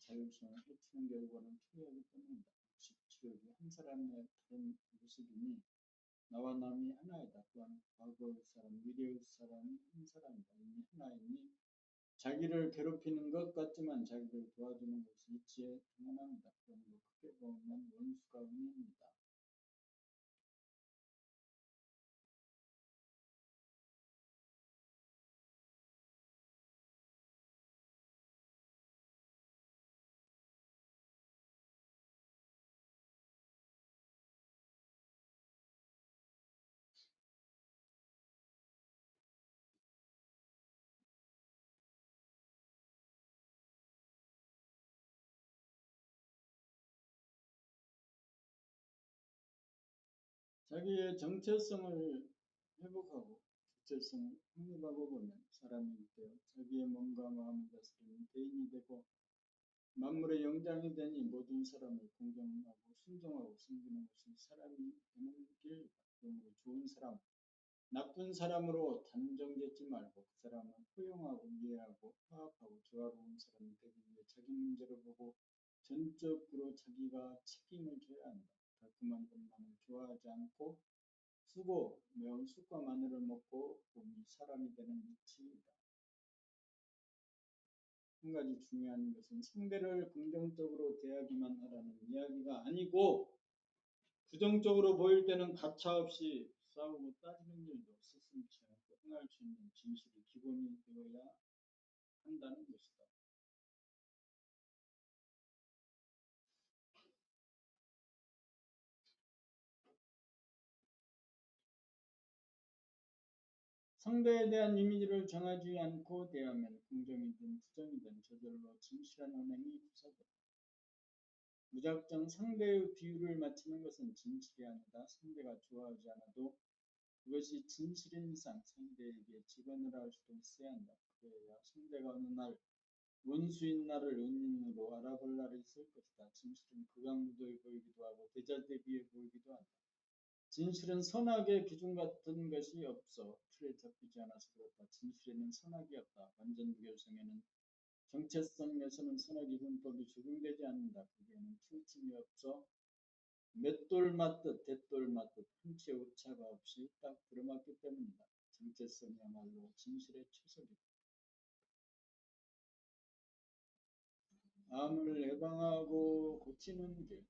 해치는 결과는 초래하기 때문이다. 67억이 한 사람의 다른 모습이니 나와 남이 하나이다. 또한 과거의 사람, 미래의 사람이 한 사람이다. 이미 하나이니 자기를 괴롭히는 것 같지만 자기를 도와주는 것이 이치에 당연합니다. 그러므로 크게 보면 원수가 은입니다. 자기의 정체성을 회복하고 주체성을 확립하고 보면 사람이 되어 자기의 몸과 마음을 다스리는 대인이 되고 만물의 영장이 되니 모든 사람을 공경하고 순종하고 섬기는 것이 사람이 되는 길. 그러므로 좋은 사람, 나쁜 사람으로 단정짓지 말고 그 사람을 포용하고 이해하고 화합하고 조화로운 사람이 되기 위해 자기 문제를 보고 전적으로 자기가 책임을 져야 한다. 달콤한 것만을 좋아하지 않고 쓰고 매운 쑥과 마늘을 먹고 몸이 사람이 되는 이치이다. 한 가지 중요한 것은 상대를 긍정적으로 대하기만 하라는 이야기가 아니고 부정적으로 보일 때는 가차없이 싸우고 따지는 일도 스스럼치 않고 행할 수 있는 진실이 기본이 되어야 한다는 것이다. 상대에 대한 이미지를 정하지 않고 대하면 긍정이든 부정이든 저절로 진실한 언행이 구사된다. 무작정 상대의 비율을 맞추는 것은 진실이 아니다. 상대가 좋아하지 않아도 그것이 진실인 이상 상대에게 직언을 할 수도 있어야 한다. 그래야 상대가 어느 날 원수인 나를 은인으로 알아볼 날이 있을 것이다. 진실은 극악무도해 보이기도 하고 대자대비해 보이기도 한다. 진실은 선악의 기준 같은 것이 없어 틀에 잡히지 않아서 그렇다. 진실에는 선악이 없다. 완전 무결성에는 정체성에서는 선악의 분법이 적용되지 않는다. 거기에는 틈틈이 없어 맷돌 맞듯 대돌 맞듯 한치의 오차가 없이 딱 들어맞기 때문이다. 정체성이야말로 진실의 최석이다. 암을 예방하고 고치는 길.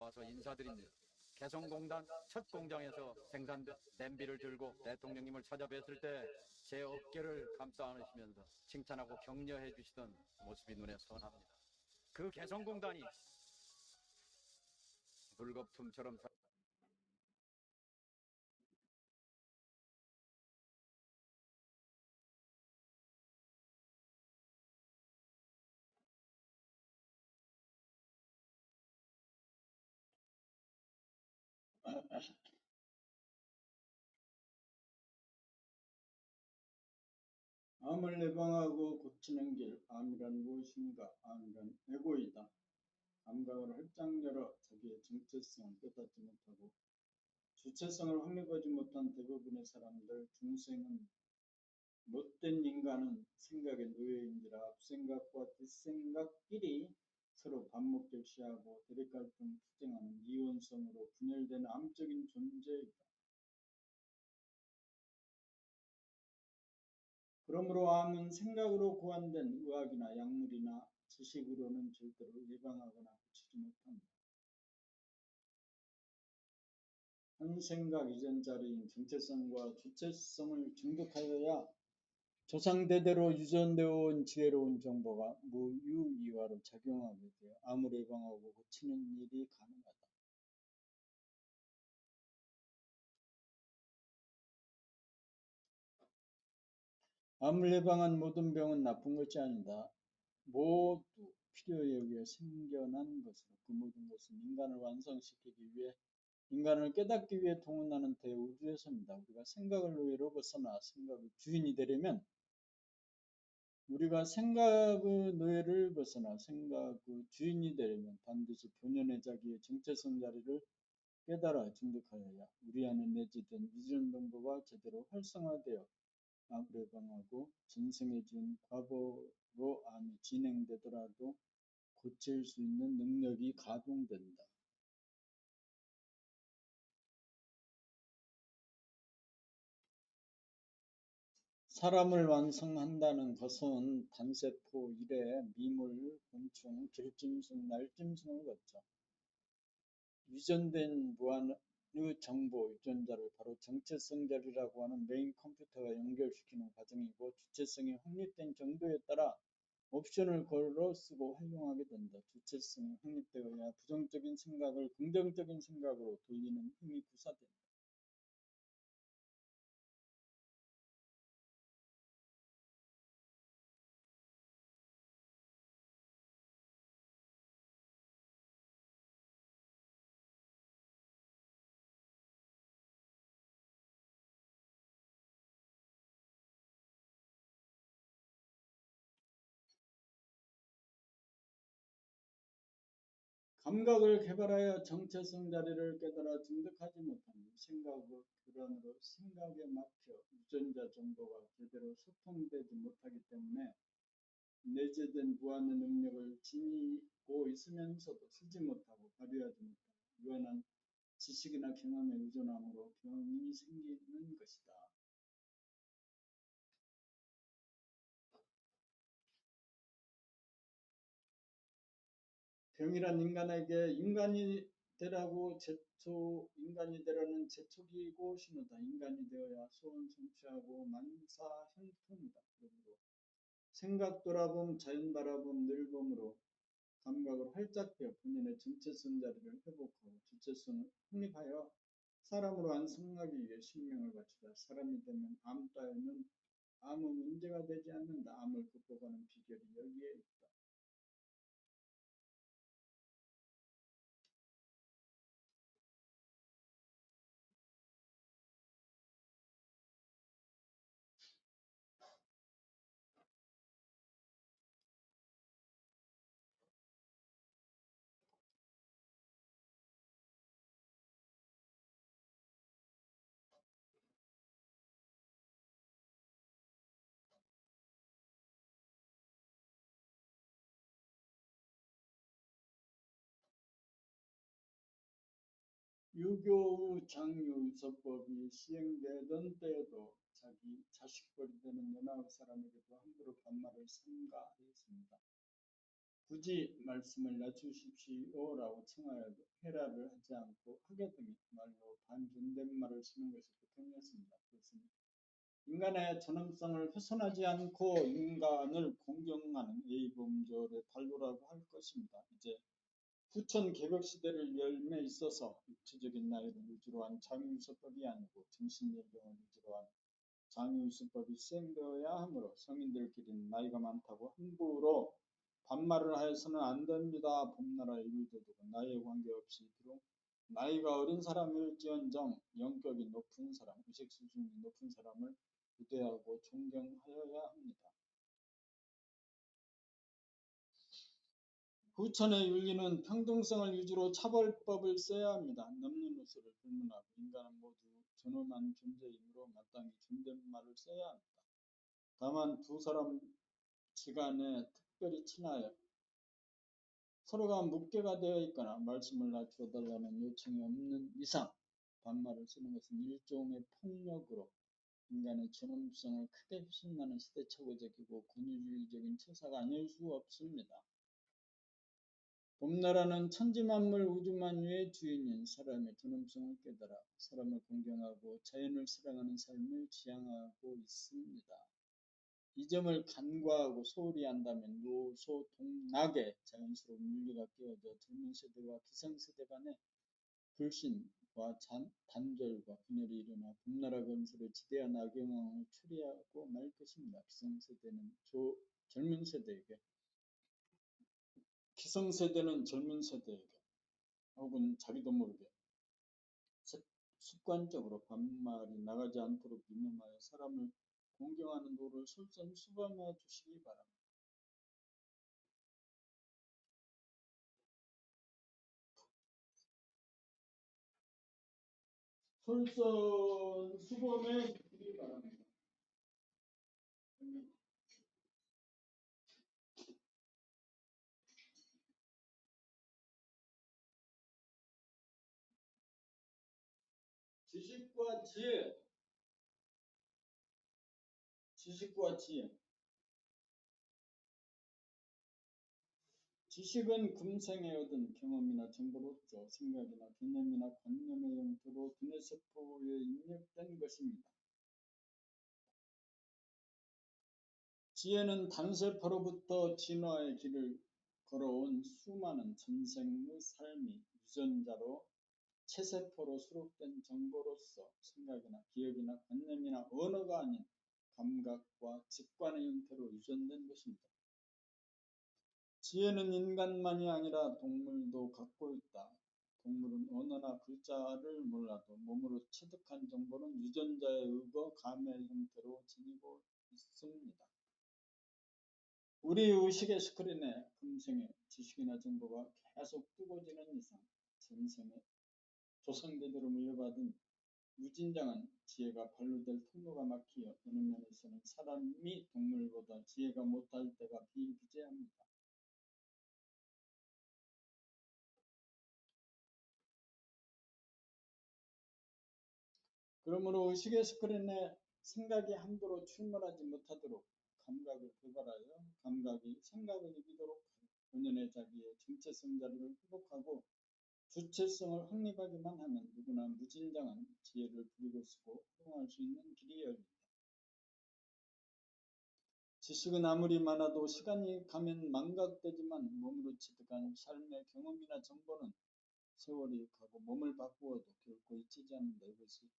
와서 인사드립니다. 개성공단 첫 공장에서 생산된 냄비를 들고 대통령님을 찾아뵀을 때 제 어깨를 감싸 안으시면서 칭찬하고 격려해 주시던 모습이 눈에 선합니다. 그 개성공단이 물거품처럼 암을 예방하고 고치는 길. 암이란 무엇인가? 암이란 에고이다. 감각을 활짝 열어 자기의 정체성을 깨닫지 못하고 주체성을 확립하지 못한 대부분의 사람들, 중생은 못된 인간은 생각의 노예인지라 앞생각과 뒷생각끼리 서로 반목절시하고 대립갈등 투쟁하는 이원성으로 분열되는 암적인 존재이다. 그러므로 암은 생각으로 고안된 의학이나 약물이나 지식으로는 절대로 예방하거나 고치지 못한다. 한 생각 이전 자리인 정체성과 주체성을 증득하여야 조상대대로 유전되어 온 지혜로운 정보가 무유이화로 작용하게 되어 암을 예방하고 고치는 일이 가능하다. 암을 예방한 모든 병은 나쁜 것이 아니다. 모두 필요에 의해 생겨난 것으로 그 모든 것은 인간을 완성시키기 위해 인간을 깨닫기 위해 통원하는 대우주에서입니다. 우리가 생각을 노예로 벗어나 생각의 주인이 되려면 우리가 생각의 노예를 벗어나 생각의 주인이 되려면 반드시 본연의 자기의 정체성 자리를 깨달아 증득하여야 우리 안에 내재된 이전 정보가 제대로 활성화되어 예방하고 전생에 준 과거로 암이 진행되더라도 고칠 수 있는 능력이 가동된다. 사람을 완성한다는 것은 단세포 이래 미물, 곤충, 길짐승, 날짐승을 거쳐 유전된 무한의 정보 유전자를 바로 정체성 자리라고 하는 메인 컴퓨터가 연결시키는 과정이고, 주체성이 확립된 정도에 따라 옵션을 걸어 쓰고 활용하게 된다. 주체성이 확립되어야 부정적인 생각을 긍정적인 생각으로 돌리는 힘이 구사된다. 감각을 개발하여 정체성 자리를 깨달아 증득하지 못하면 생각의 교란으로 생각에 막혀 유전자 정보가 제대로 소통되지 못하기 때문에 내재된 무한의 능력을 지니고 있으면서도 쓰지 못하고 발휘하지 못하고 유한한 지식이나 경험에 의존함으로 병이 생기는 것이다. 병이란 인간에게 인간이 되라는 재촉이고 신호다. 인간이 되어야 소원 성취하고 만사 형통이다. 그러므로 생각 돌아봄, 자연 바라봄, 늘봄으로 감각을 활짝 펴 본인의 정체성 자리를 회복하고 주체성을 확립하여 사람으로 완성하기 위해 신명을 바치다. 사람이 되면 암 따위는 아무 문제가 되지 않는다. 암을 극복하는 비결이 여기에 있다. 유교의 장유유서법이 시행되던 때에도 자기 자식벌이 되는 연하의 사람에게도 함부로 반말을 삼가했습니다. 굳이 말씀을 낮추십시오라고 청하여도 해라를 하지 않고 하게 등의 말로 반존댓말을 쓰는 것이 보통이었습니다. 그것은 인간의 존엄성을 훼손하지 않고 인간을 공경하는 예의범절의 발로라고 할 것입니다. 이제 후천 개벽 시대를 열매 있어서 육체적인 나이를 위주로 한 장유유서법이 아니고 정신연령을 위주로 한 장유유서법이 시행되어야 하므로 성인들끼리는 나이가 많다고 함부로 반말을 하여서는 안 됩니다. 봄나라의 유교도가 나이에 관계없이 비록 나이가 어린 사람일지언정 영격이 높은 사람, 의식 수준이 높은 사람을 우대하고 존경하여야 합니다. 후천의 윤리는 평등성을 위주로 차별법을 써야 합니다. 남녀노소를 불문하고 인간은 모두 존엄한 존재이므로 마땅히 존댓말을 써야 합니다. 다만 두 사람 지간에 특별히 친하여 서로가 묵계가 되어 있거나 말씀을 낮추어 달라는 요청이 없는 이상 반말을 쓰는 것은 일종의 폭력으로 인간의 존엄성을 크게 훼손하는 시대착오적이고 권위주의적인 처사가 아닐 수 없습니다. 봄나라는 천지만물 우주만유의 주인인 사람의 존엄성을 깨달아 사람을 공경하고 자연을 사랑하는 삶을 지향하고 있습니다. 이 점을 간과하고 소홀히 한다면 노소동락의 자연스러운 윤리가 깨어져 젊은 세대와 기성세대 간의 불신과 단절과 분열이 일어나 봄나라 건설에 지대한 악영향을 초래하고 말 것입니다. 기성세대는 젊은 세대에게 혹은 자기도 모르게 습관적으로 반말이 나가지 않도록 유념하여 사람을 공경하는 도를 솔선수범해 주시기 바랍니다. 솔선수범해 주시기 바랍니다. 지식과 지혜. 지식과 지혜. 지식은 금생에 얻은 경험이나 정보로서 생각이나 개념이나 관념의 형태로 두뇌 세포에 입력된 것입니다. 지혜는 단세포로부터 진화의 길을 걸어온 수많은 전생의 삶이 유전자로 체세포로 수록된 정보로서 생각이나 기억이나 관념이나 언어가 아닌 감각과 직관의 형태로 유전된 것입니다. 지혜는 인간만이 아니라 동물도 갖고 있다. 동물은 언어나 글자를 몰라도 몸으로 체득한 정보는 유전자에 의거 감의 형태로 지니고 있습니다. 우리 의식의 스크린에 금생의 지식이나 정보가 계속 뜨고지는 이상 전생에 조상대대로 물려받은 무진장한 지혜가 발루될 통로가 막히어 어느 면에서는 사람이 동물보다 지혜가 못할 때가 비일비재합니다. 그러므로 의식의 스크린에 생각이 함부로 출몰하지 못하도록 감각을 개발하여 감각이 생각을 이기도록 본연의 자기의 정체성 자리를 회복하고 주체성을 확립하기만 하면 누구나 무진장한 지혜를 부리고 쓰고 활용할 수 있는 길이 열립니다. 지식은 아무리 많아도 시간이 가면 망각되지만 몸으로 취득한 삶의 경험이나 정보는 세월이 가고 몸을 바꾸어도 결코 잊히지 않는다. 이것이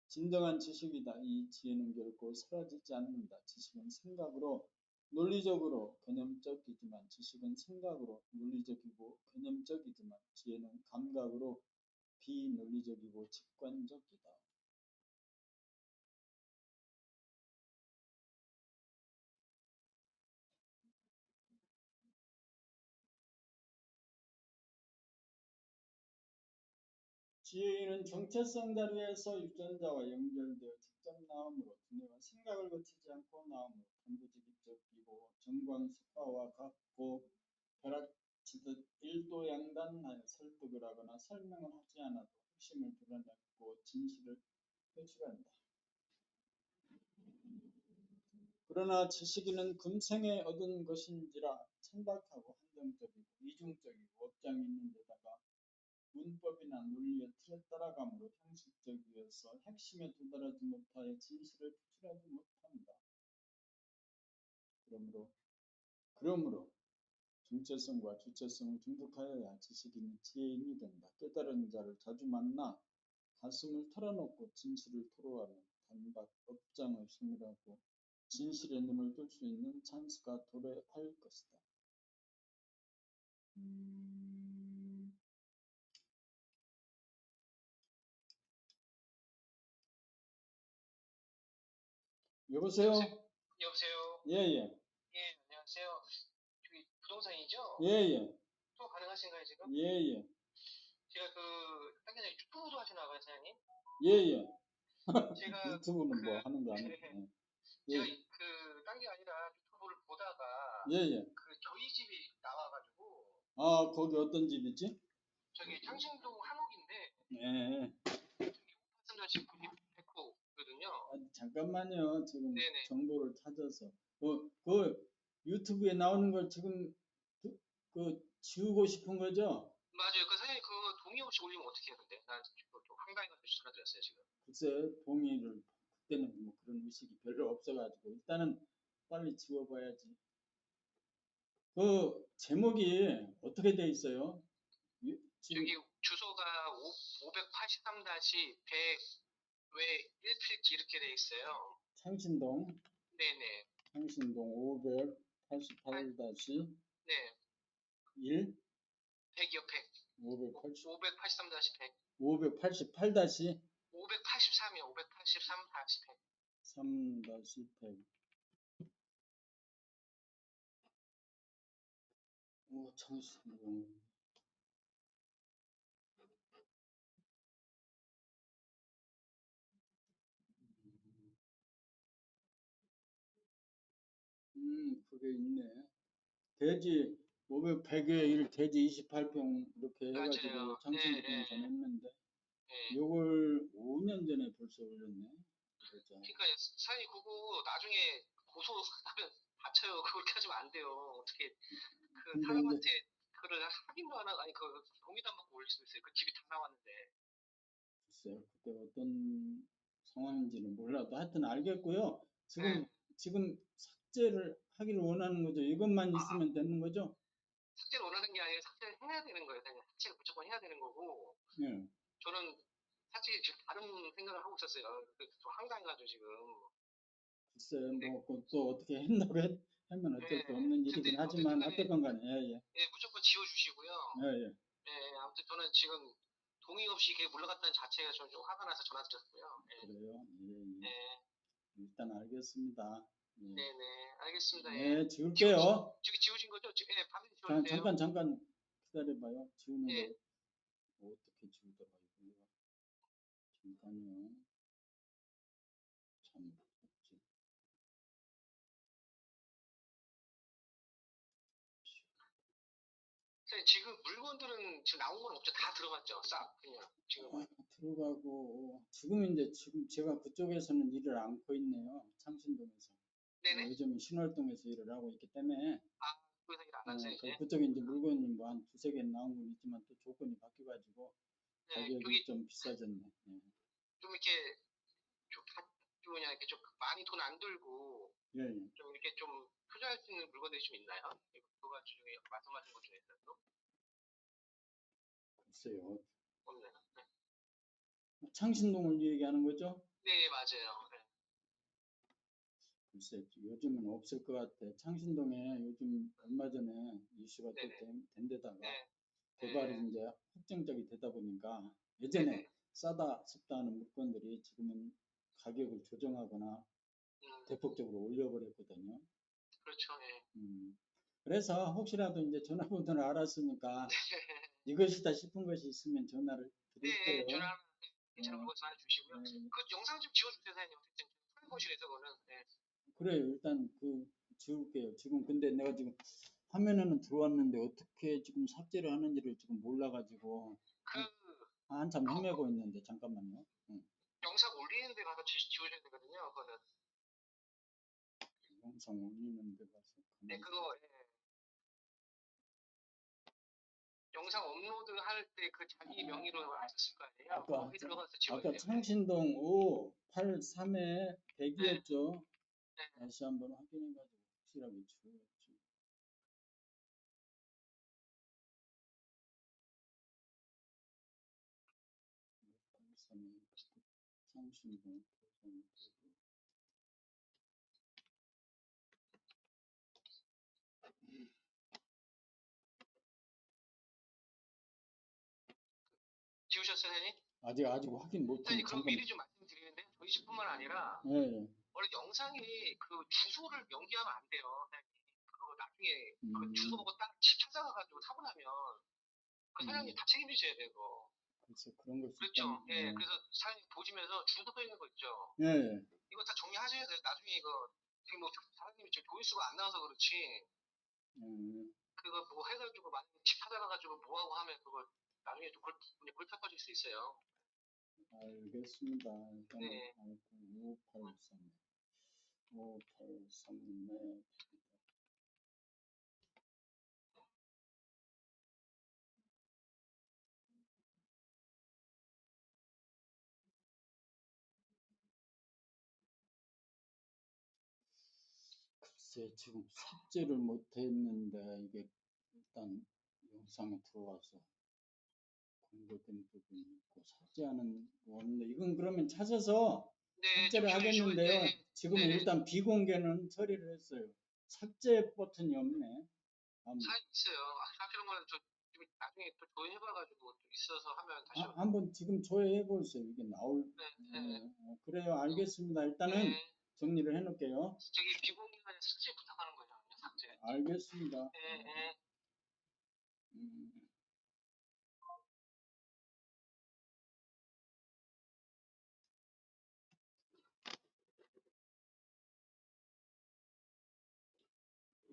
진정한 지식이다. 이 지혜는 결코 사라지지 않는다. 지식은 생각으로 논리적으로 개념적이지만 지식은 생각으로 논리적이고 개념적이지만 지혜는 감각으로 비논리적이고 직관적이다. 지혜는 정체성 자리에서 유전자와 연결되어 직접 나오므로 두뇌와 생각을 거치지 않고 나오므로 단도직입적이고 정광석화와 같고 벼락치듯 일도양단하여 설득을 하거나 설명을 하지 않아도 핵심을 드러내고 진실을 표출한다. 그러나 지식인은 금생에 얻은 것인지라 천박하고 한정적이고 이중적이고 업장이 있는 데다가 문법이나 논리의 틀에 따라가므로 형식적이어서 핵심에 도달하지 못하여 진실을 표출하지 못한다. 그러므로 정체성과 주체성을 중독하여야 지식인이 지혜인이 된다. 깨달은 자를 자주 만나 가슴을 털어놓고 진실을 토로하면 단박 업장의 소멸하고 진실의 눈을 뜰 수 있는 찬스가 도래할 것이다. 여보세요? 여보세요? 예예. 예, 안녕하세요. 저기 부동산이죠? 예예. 또 가능하신가요, 지금? 예예. 제가 딱 전에 유튜브도 하시나 봐요, 사장님? 예예. 제가 유튜브는 뭐 하는 거 아니에요. 제가 딴 게 아니라 유튜브를 보다가 예예. 저희 집이 나와가지고 아, 거기 어떤 집이지? 저기 창신동 한옥인데 예. 말씀하신 91호거든요. 잠깐만요. 지금 네네. 정보를 찾아서. 그 유튜브에 나오는 걸 지금 지우고 싶은 거죠? 맞아요. 사장님 그거 동의 없이 올리면 어떻게 해요, 근데? 난 좀 황당해가지고 전화드렸어요, 지금. 글쎄, 동의를 그때는 뭐 그런 의식이 별로 없어가지고 일단은 빨리 지워봐야지. 그 제목이 어떻게 돼 있어요? 지금 저기 주소가 583-100 왜 1필지 이렇게 돼 있어요. 창신동 네네. 588-1 네. 100이요, 100. 583-100. 588-583-100 583이요, 583-100. 창신동 그게 있네. 돼지 500에 1 돼지 28평 이렇게 해가지고 맞아요. 창신동 네. 전했는데 예. 요걸 5년 전에 벌써 올렸네. 보자. 그러니까 사장님 그거 나중에 고소하면 다쳐요. 그렇게 하시면 안 돼요. 어떻게 그 근데 사람한테 그를 확인도 안 하고 아니 그 동의도 안 받고 올릴 수 있어요. 그 집이 다 나왔는데. 글쎄요, 그때 어떤 상황인지는 몰라도 하여튼 알겠고요. 예. 지금 삭제를 하기를 원하는 거죠. 이것만 아, 있으면 되는 거죠? 삭제를 원하는 게 아니라 삭제를 해야 되는 거예요. 그냥 삭제를 무조건 해야 되는 거고. 예. 저는 사실 지금 다른 생각을 하고 있었어요. 좀 황당해가지고 지금. 글쎄, 근데 뭐, 그것도 어떻게 한다고 하면 어쩔 수 예. 없는 근데 일이긴 어쨌든 하지만, 간에 어쨌건 간에, 예, 예. 예, 무조건 지워주시고요. 예, 예. 예, 아무튼 저는 지금 동의 없이 이게 물러갔다는 자체가 저는 좀 화가 나서 전화 드렸고요. 예, 그래요. 예, 예. 예, 일단 알겠습니다. 예. 네네, 알겠습니다. 예. 네, 지울게요. 저기 지우신 거죠? 예, 밤에 지워주세요. 잠깐 기다려봐요. 지우는 예. 거 어떻게 지우더라, 이거. 잠깐요. 참, 없지. 선생님, 지금 물건들은 지금 나온 건 없죠? 다 들어갔죠? 싹, 그냥. 지금. 들어가고, 지금 제가 그쪽에서는 일을 안고 있네요. 창신동에서. 네네? 요즘 신월동에서 일을 하고 있기 때문에, 아, 거기서 일 안 하세요, 이제? 그쪽에 이제 물건이 뭐 한 두세 개 나온 건 있지만 또 조건이 바뀌어가지고 네, 가격이 여기 좀 비싸졌네. 예. 좀 이렇게, 좀 그냥 이렇게 좀 많이 돈 안 들고, 예, 예. 좀 이렇게 좀 투자할 수 있는 물건들이 좀 있나요? 두 가지 중에 말씀하신 것 중에서도 글쎄요. 없네요. 창신동을 얘기하는 거죠? 네, 맞아요. 네. 글쎄, 요즘은 없을 것 같아. 창신동에 요즘 얼마 전에 이슈가 또 네네. 된 데다가 네. 개발이 네. 이제 확정적이 되다 보니까 예전에 네네. 싸다 싶다 하는 물건들이 지금은 가격을 조정하거나 음, 대폭적으로 올려버렸거든요. 그렇죠. 예. 그래서 혹시라도 이제 전화번호를 알았으니까 이것이다 싶은 것이 있으면 전화를 네, 드릴게요. 전화 괜찮은 어, 물건 전화 주시고요. 네. 그 영상 좀 지워주세요, 사장님. 어쨌든 설거실에서 그거는. 네. 그래요. 일단 지울게요. 지금 근데 내가 지금 화면에는 들어왔는데 어떻게 지금 삭제를 하는지를 지금 몰라가지고 그 한참 헤매고 있는데 잠깐만요. 응. 영상 올리는 데 가서 지워줘야 되거든요. 그거는. 영상 올리는 데 가서 네, 가만히 그거 예. 영상 업로드 할 때 그 자기 명의로 하셨을 거 아니에요? 거기 들어가서 아까 지워주세요. 창신동 583에 네. 100이었죠. 네. 다시 한번 확인해가지고 확실하게 지워야지. 583에 창신동 지우셨어요, 사장님? 아직 확인 못했네. 사장님, 그럼 잠깐만. 미리 좀 말씀드리는데 저희 집뿐만 아니라 예, 예. 원래 영상이 그 주소를 명기하면 안 돼요. 사장님. 그거 나중에 그 주소 음, 보고 딱 찾아가가지고 사고 나면 그 사장님 음. 다 책임지셔야 되고. 글쎄 그런 것이 있다니. 그렇죠. 예. 그래서 사장님 보시면서 주소 써 있는 거 있죠. 예, 예. 이거 다 정리하셔야 돼요. 나중에 이거 지금 뭐 사장님이 지금 조회수가 안 나와서 그렇지. 그거 뭐 해가지고 만약에 집 찾아가가지고 뭐 하고 하면 그거 나중에 좀 골치 아파질 수 있어요. 알겠습니다. 일단은 네. 583, 583네. 글쎄 지금 삭제를 못했는데 이게 일단 영상에 들어와서 공개된 부분이 있고 삭제하는 거 없는데 이건 그러면 찾아서 네, 좀 삭제를 지워주시고, 네, 하겠는데요. 네, 지금은 네. 일단 비공개는 처리를 했어요. 삭제 버튼이 없네. 사연 있어요. 하시는 거는 저 좀 나중에 또 조회해봐가지고 좀 있어서 하면 다시. 한번 지금 조회해 보세요. 이게 나올. 네, 네, 그래요. 알겠습니다. 일단은 네. 정리를 해 놓을게요. 저기 비공개가 삭제 부탁하는 거예요. 그냥 삭제. 알겠습니다. 네, 네. 음,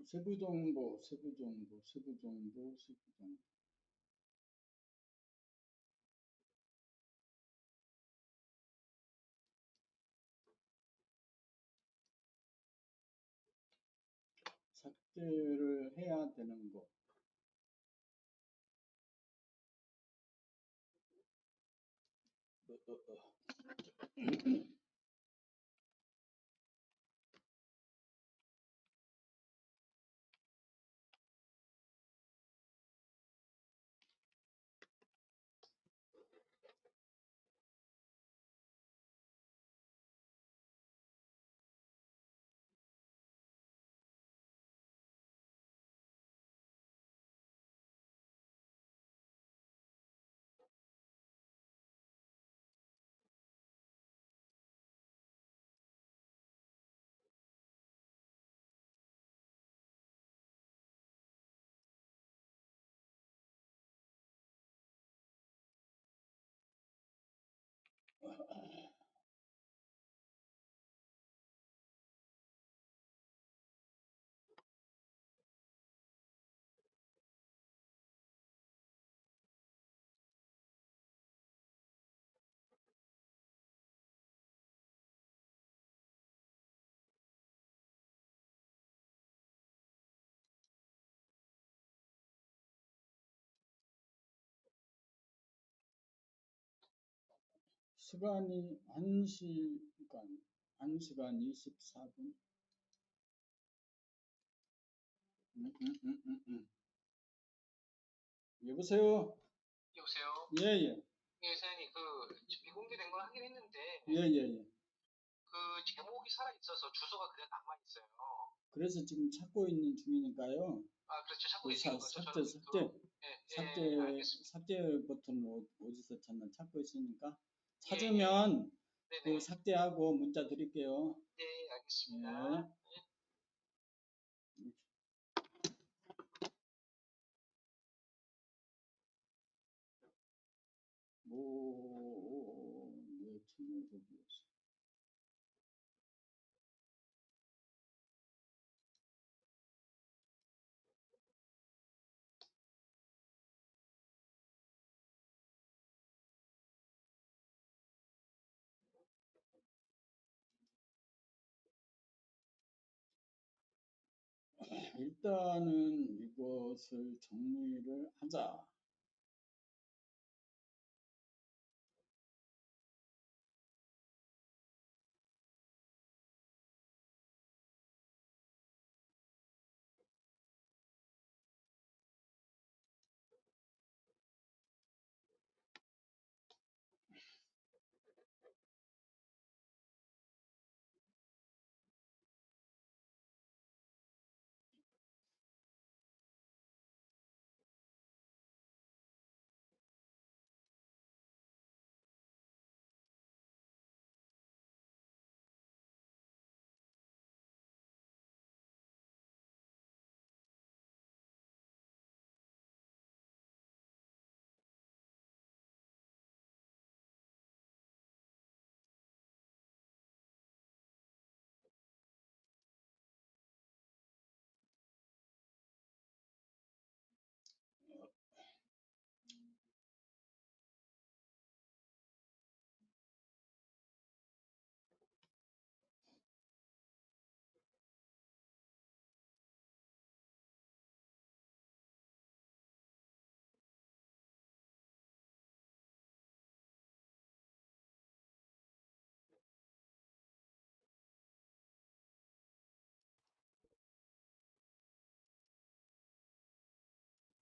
세부 정보. 삭제를 해야 되는 거. 시간이 1시간 24분. 여보세요? 여보세요? 예예. 예, 사장님, 지금 비공개된 걸 하긴 했는데, 예예예. 제목이 살아있어서 주소가 그냥 남아있어요. 그래서 지금 찾고 있는 중이니까요. 아, 그렇죠. 찾고 그 계시는 거죠. 삭제 알겠습니다. 삭제 버튼 어디서 찾나 찾고 있으니까 예, 찾으면 그 네네. 삭제하고 문자 드릴게요. 네, 알겠습니다. 예. 네, 친구들이었어. 일단은 이것을 정리를 하자.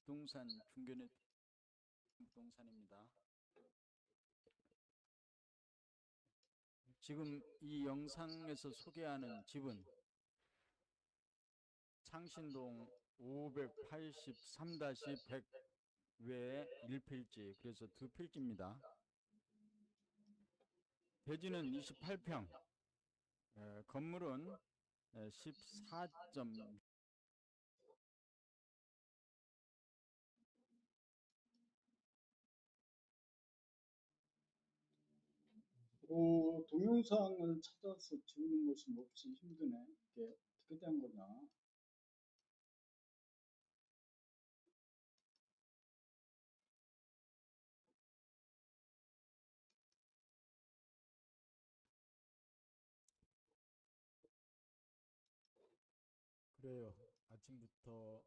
부동산 중개는 부동산입니다. 지금 이 영상에서 소개하는 집은 창신동 583-100 외에 1필지, 그래서 2필지입니다. 대지는 28평, 건물은 14점. 동영상을 찾아서 찍는 것이 몹시 힘드네. 이게 어떻게 된 거냐. 그래요. 아침부터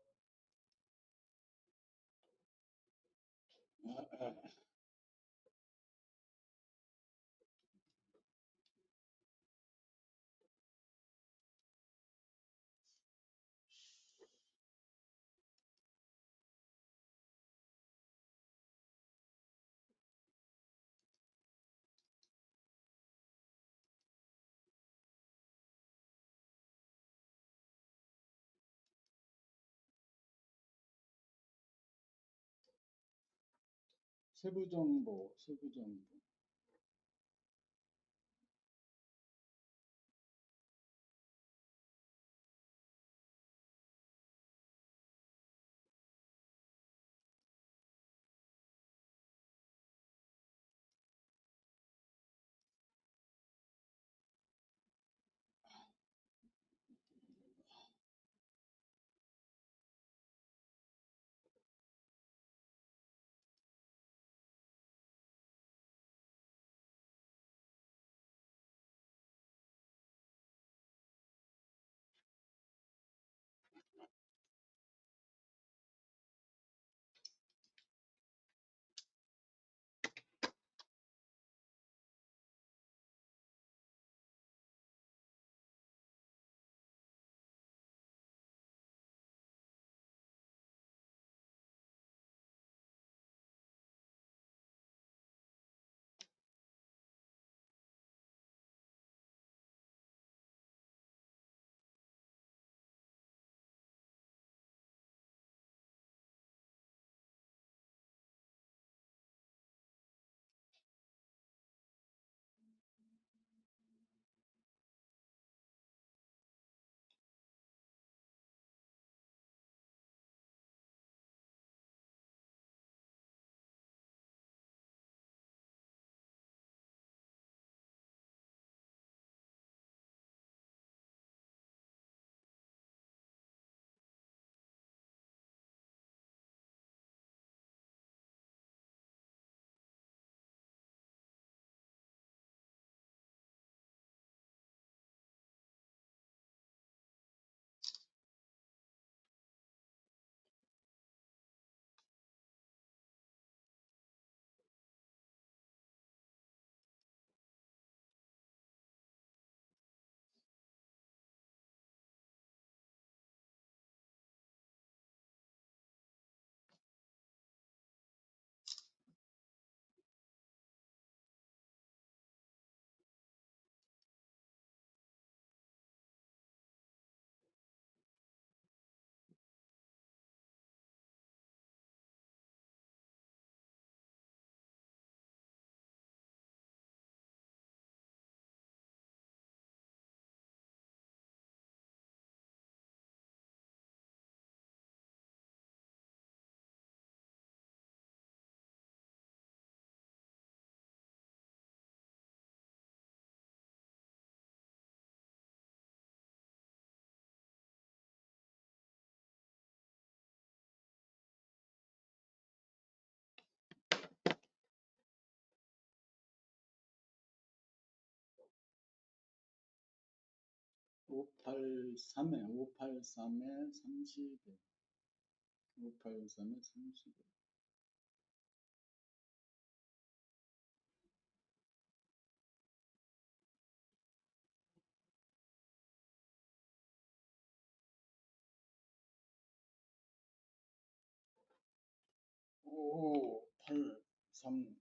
세부정보. 583에 30에 583에 30에 오, 8, 3,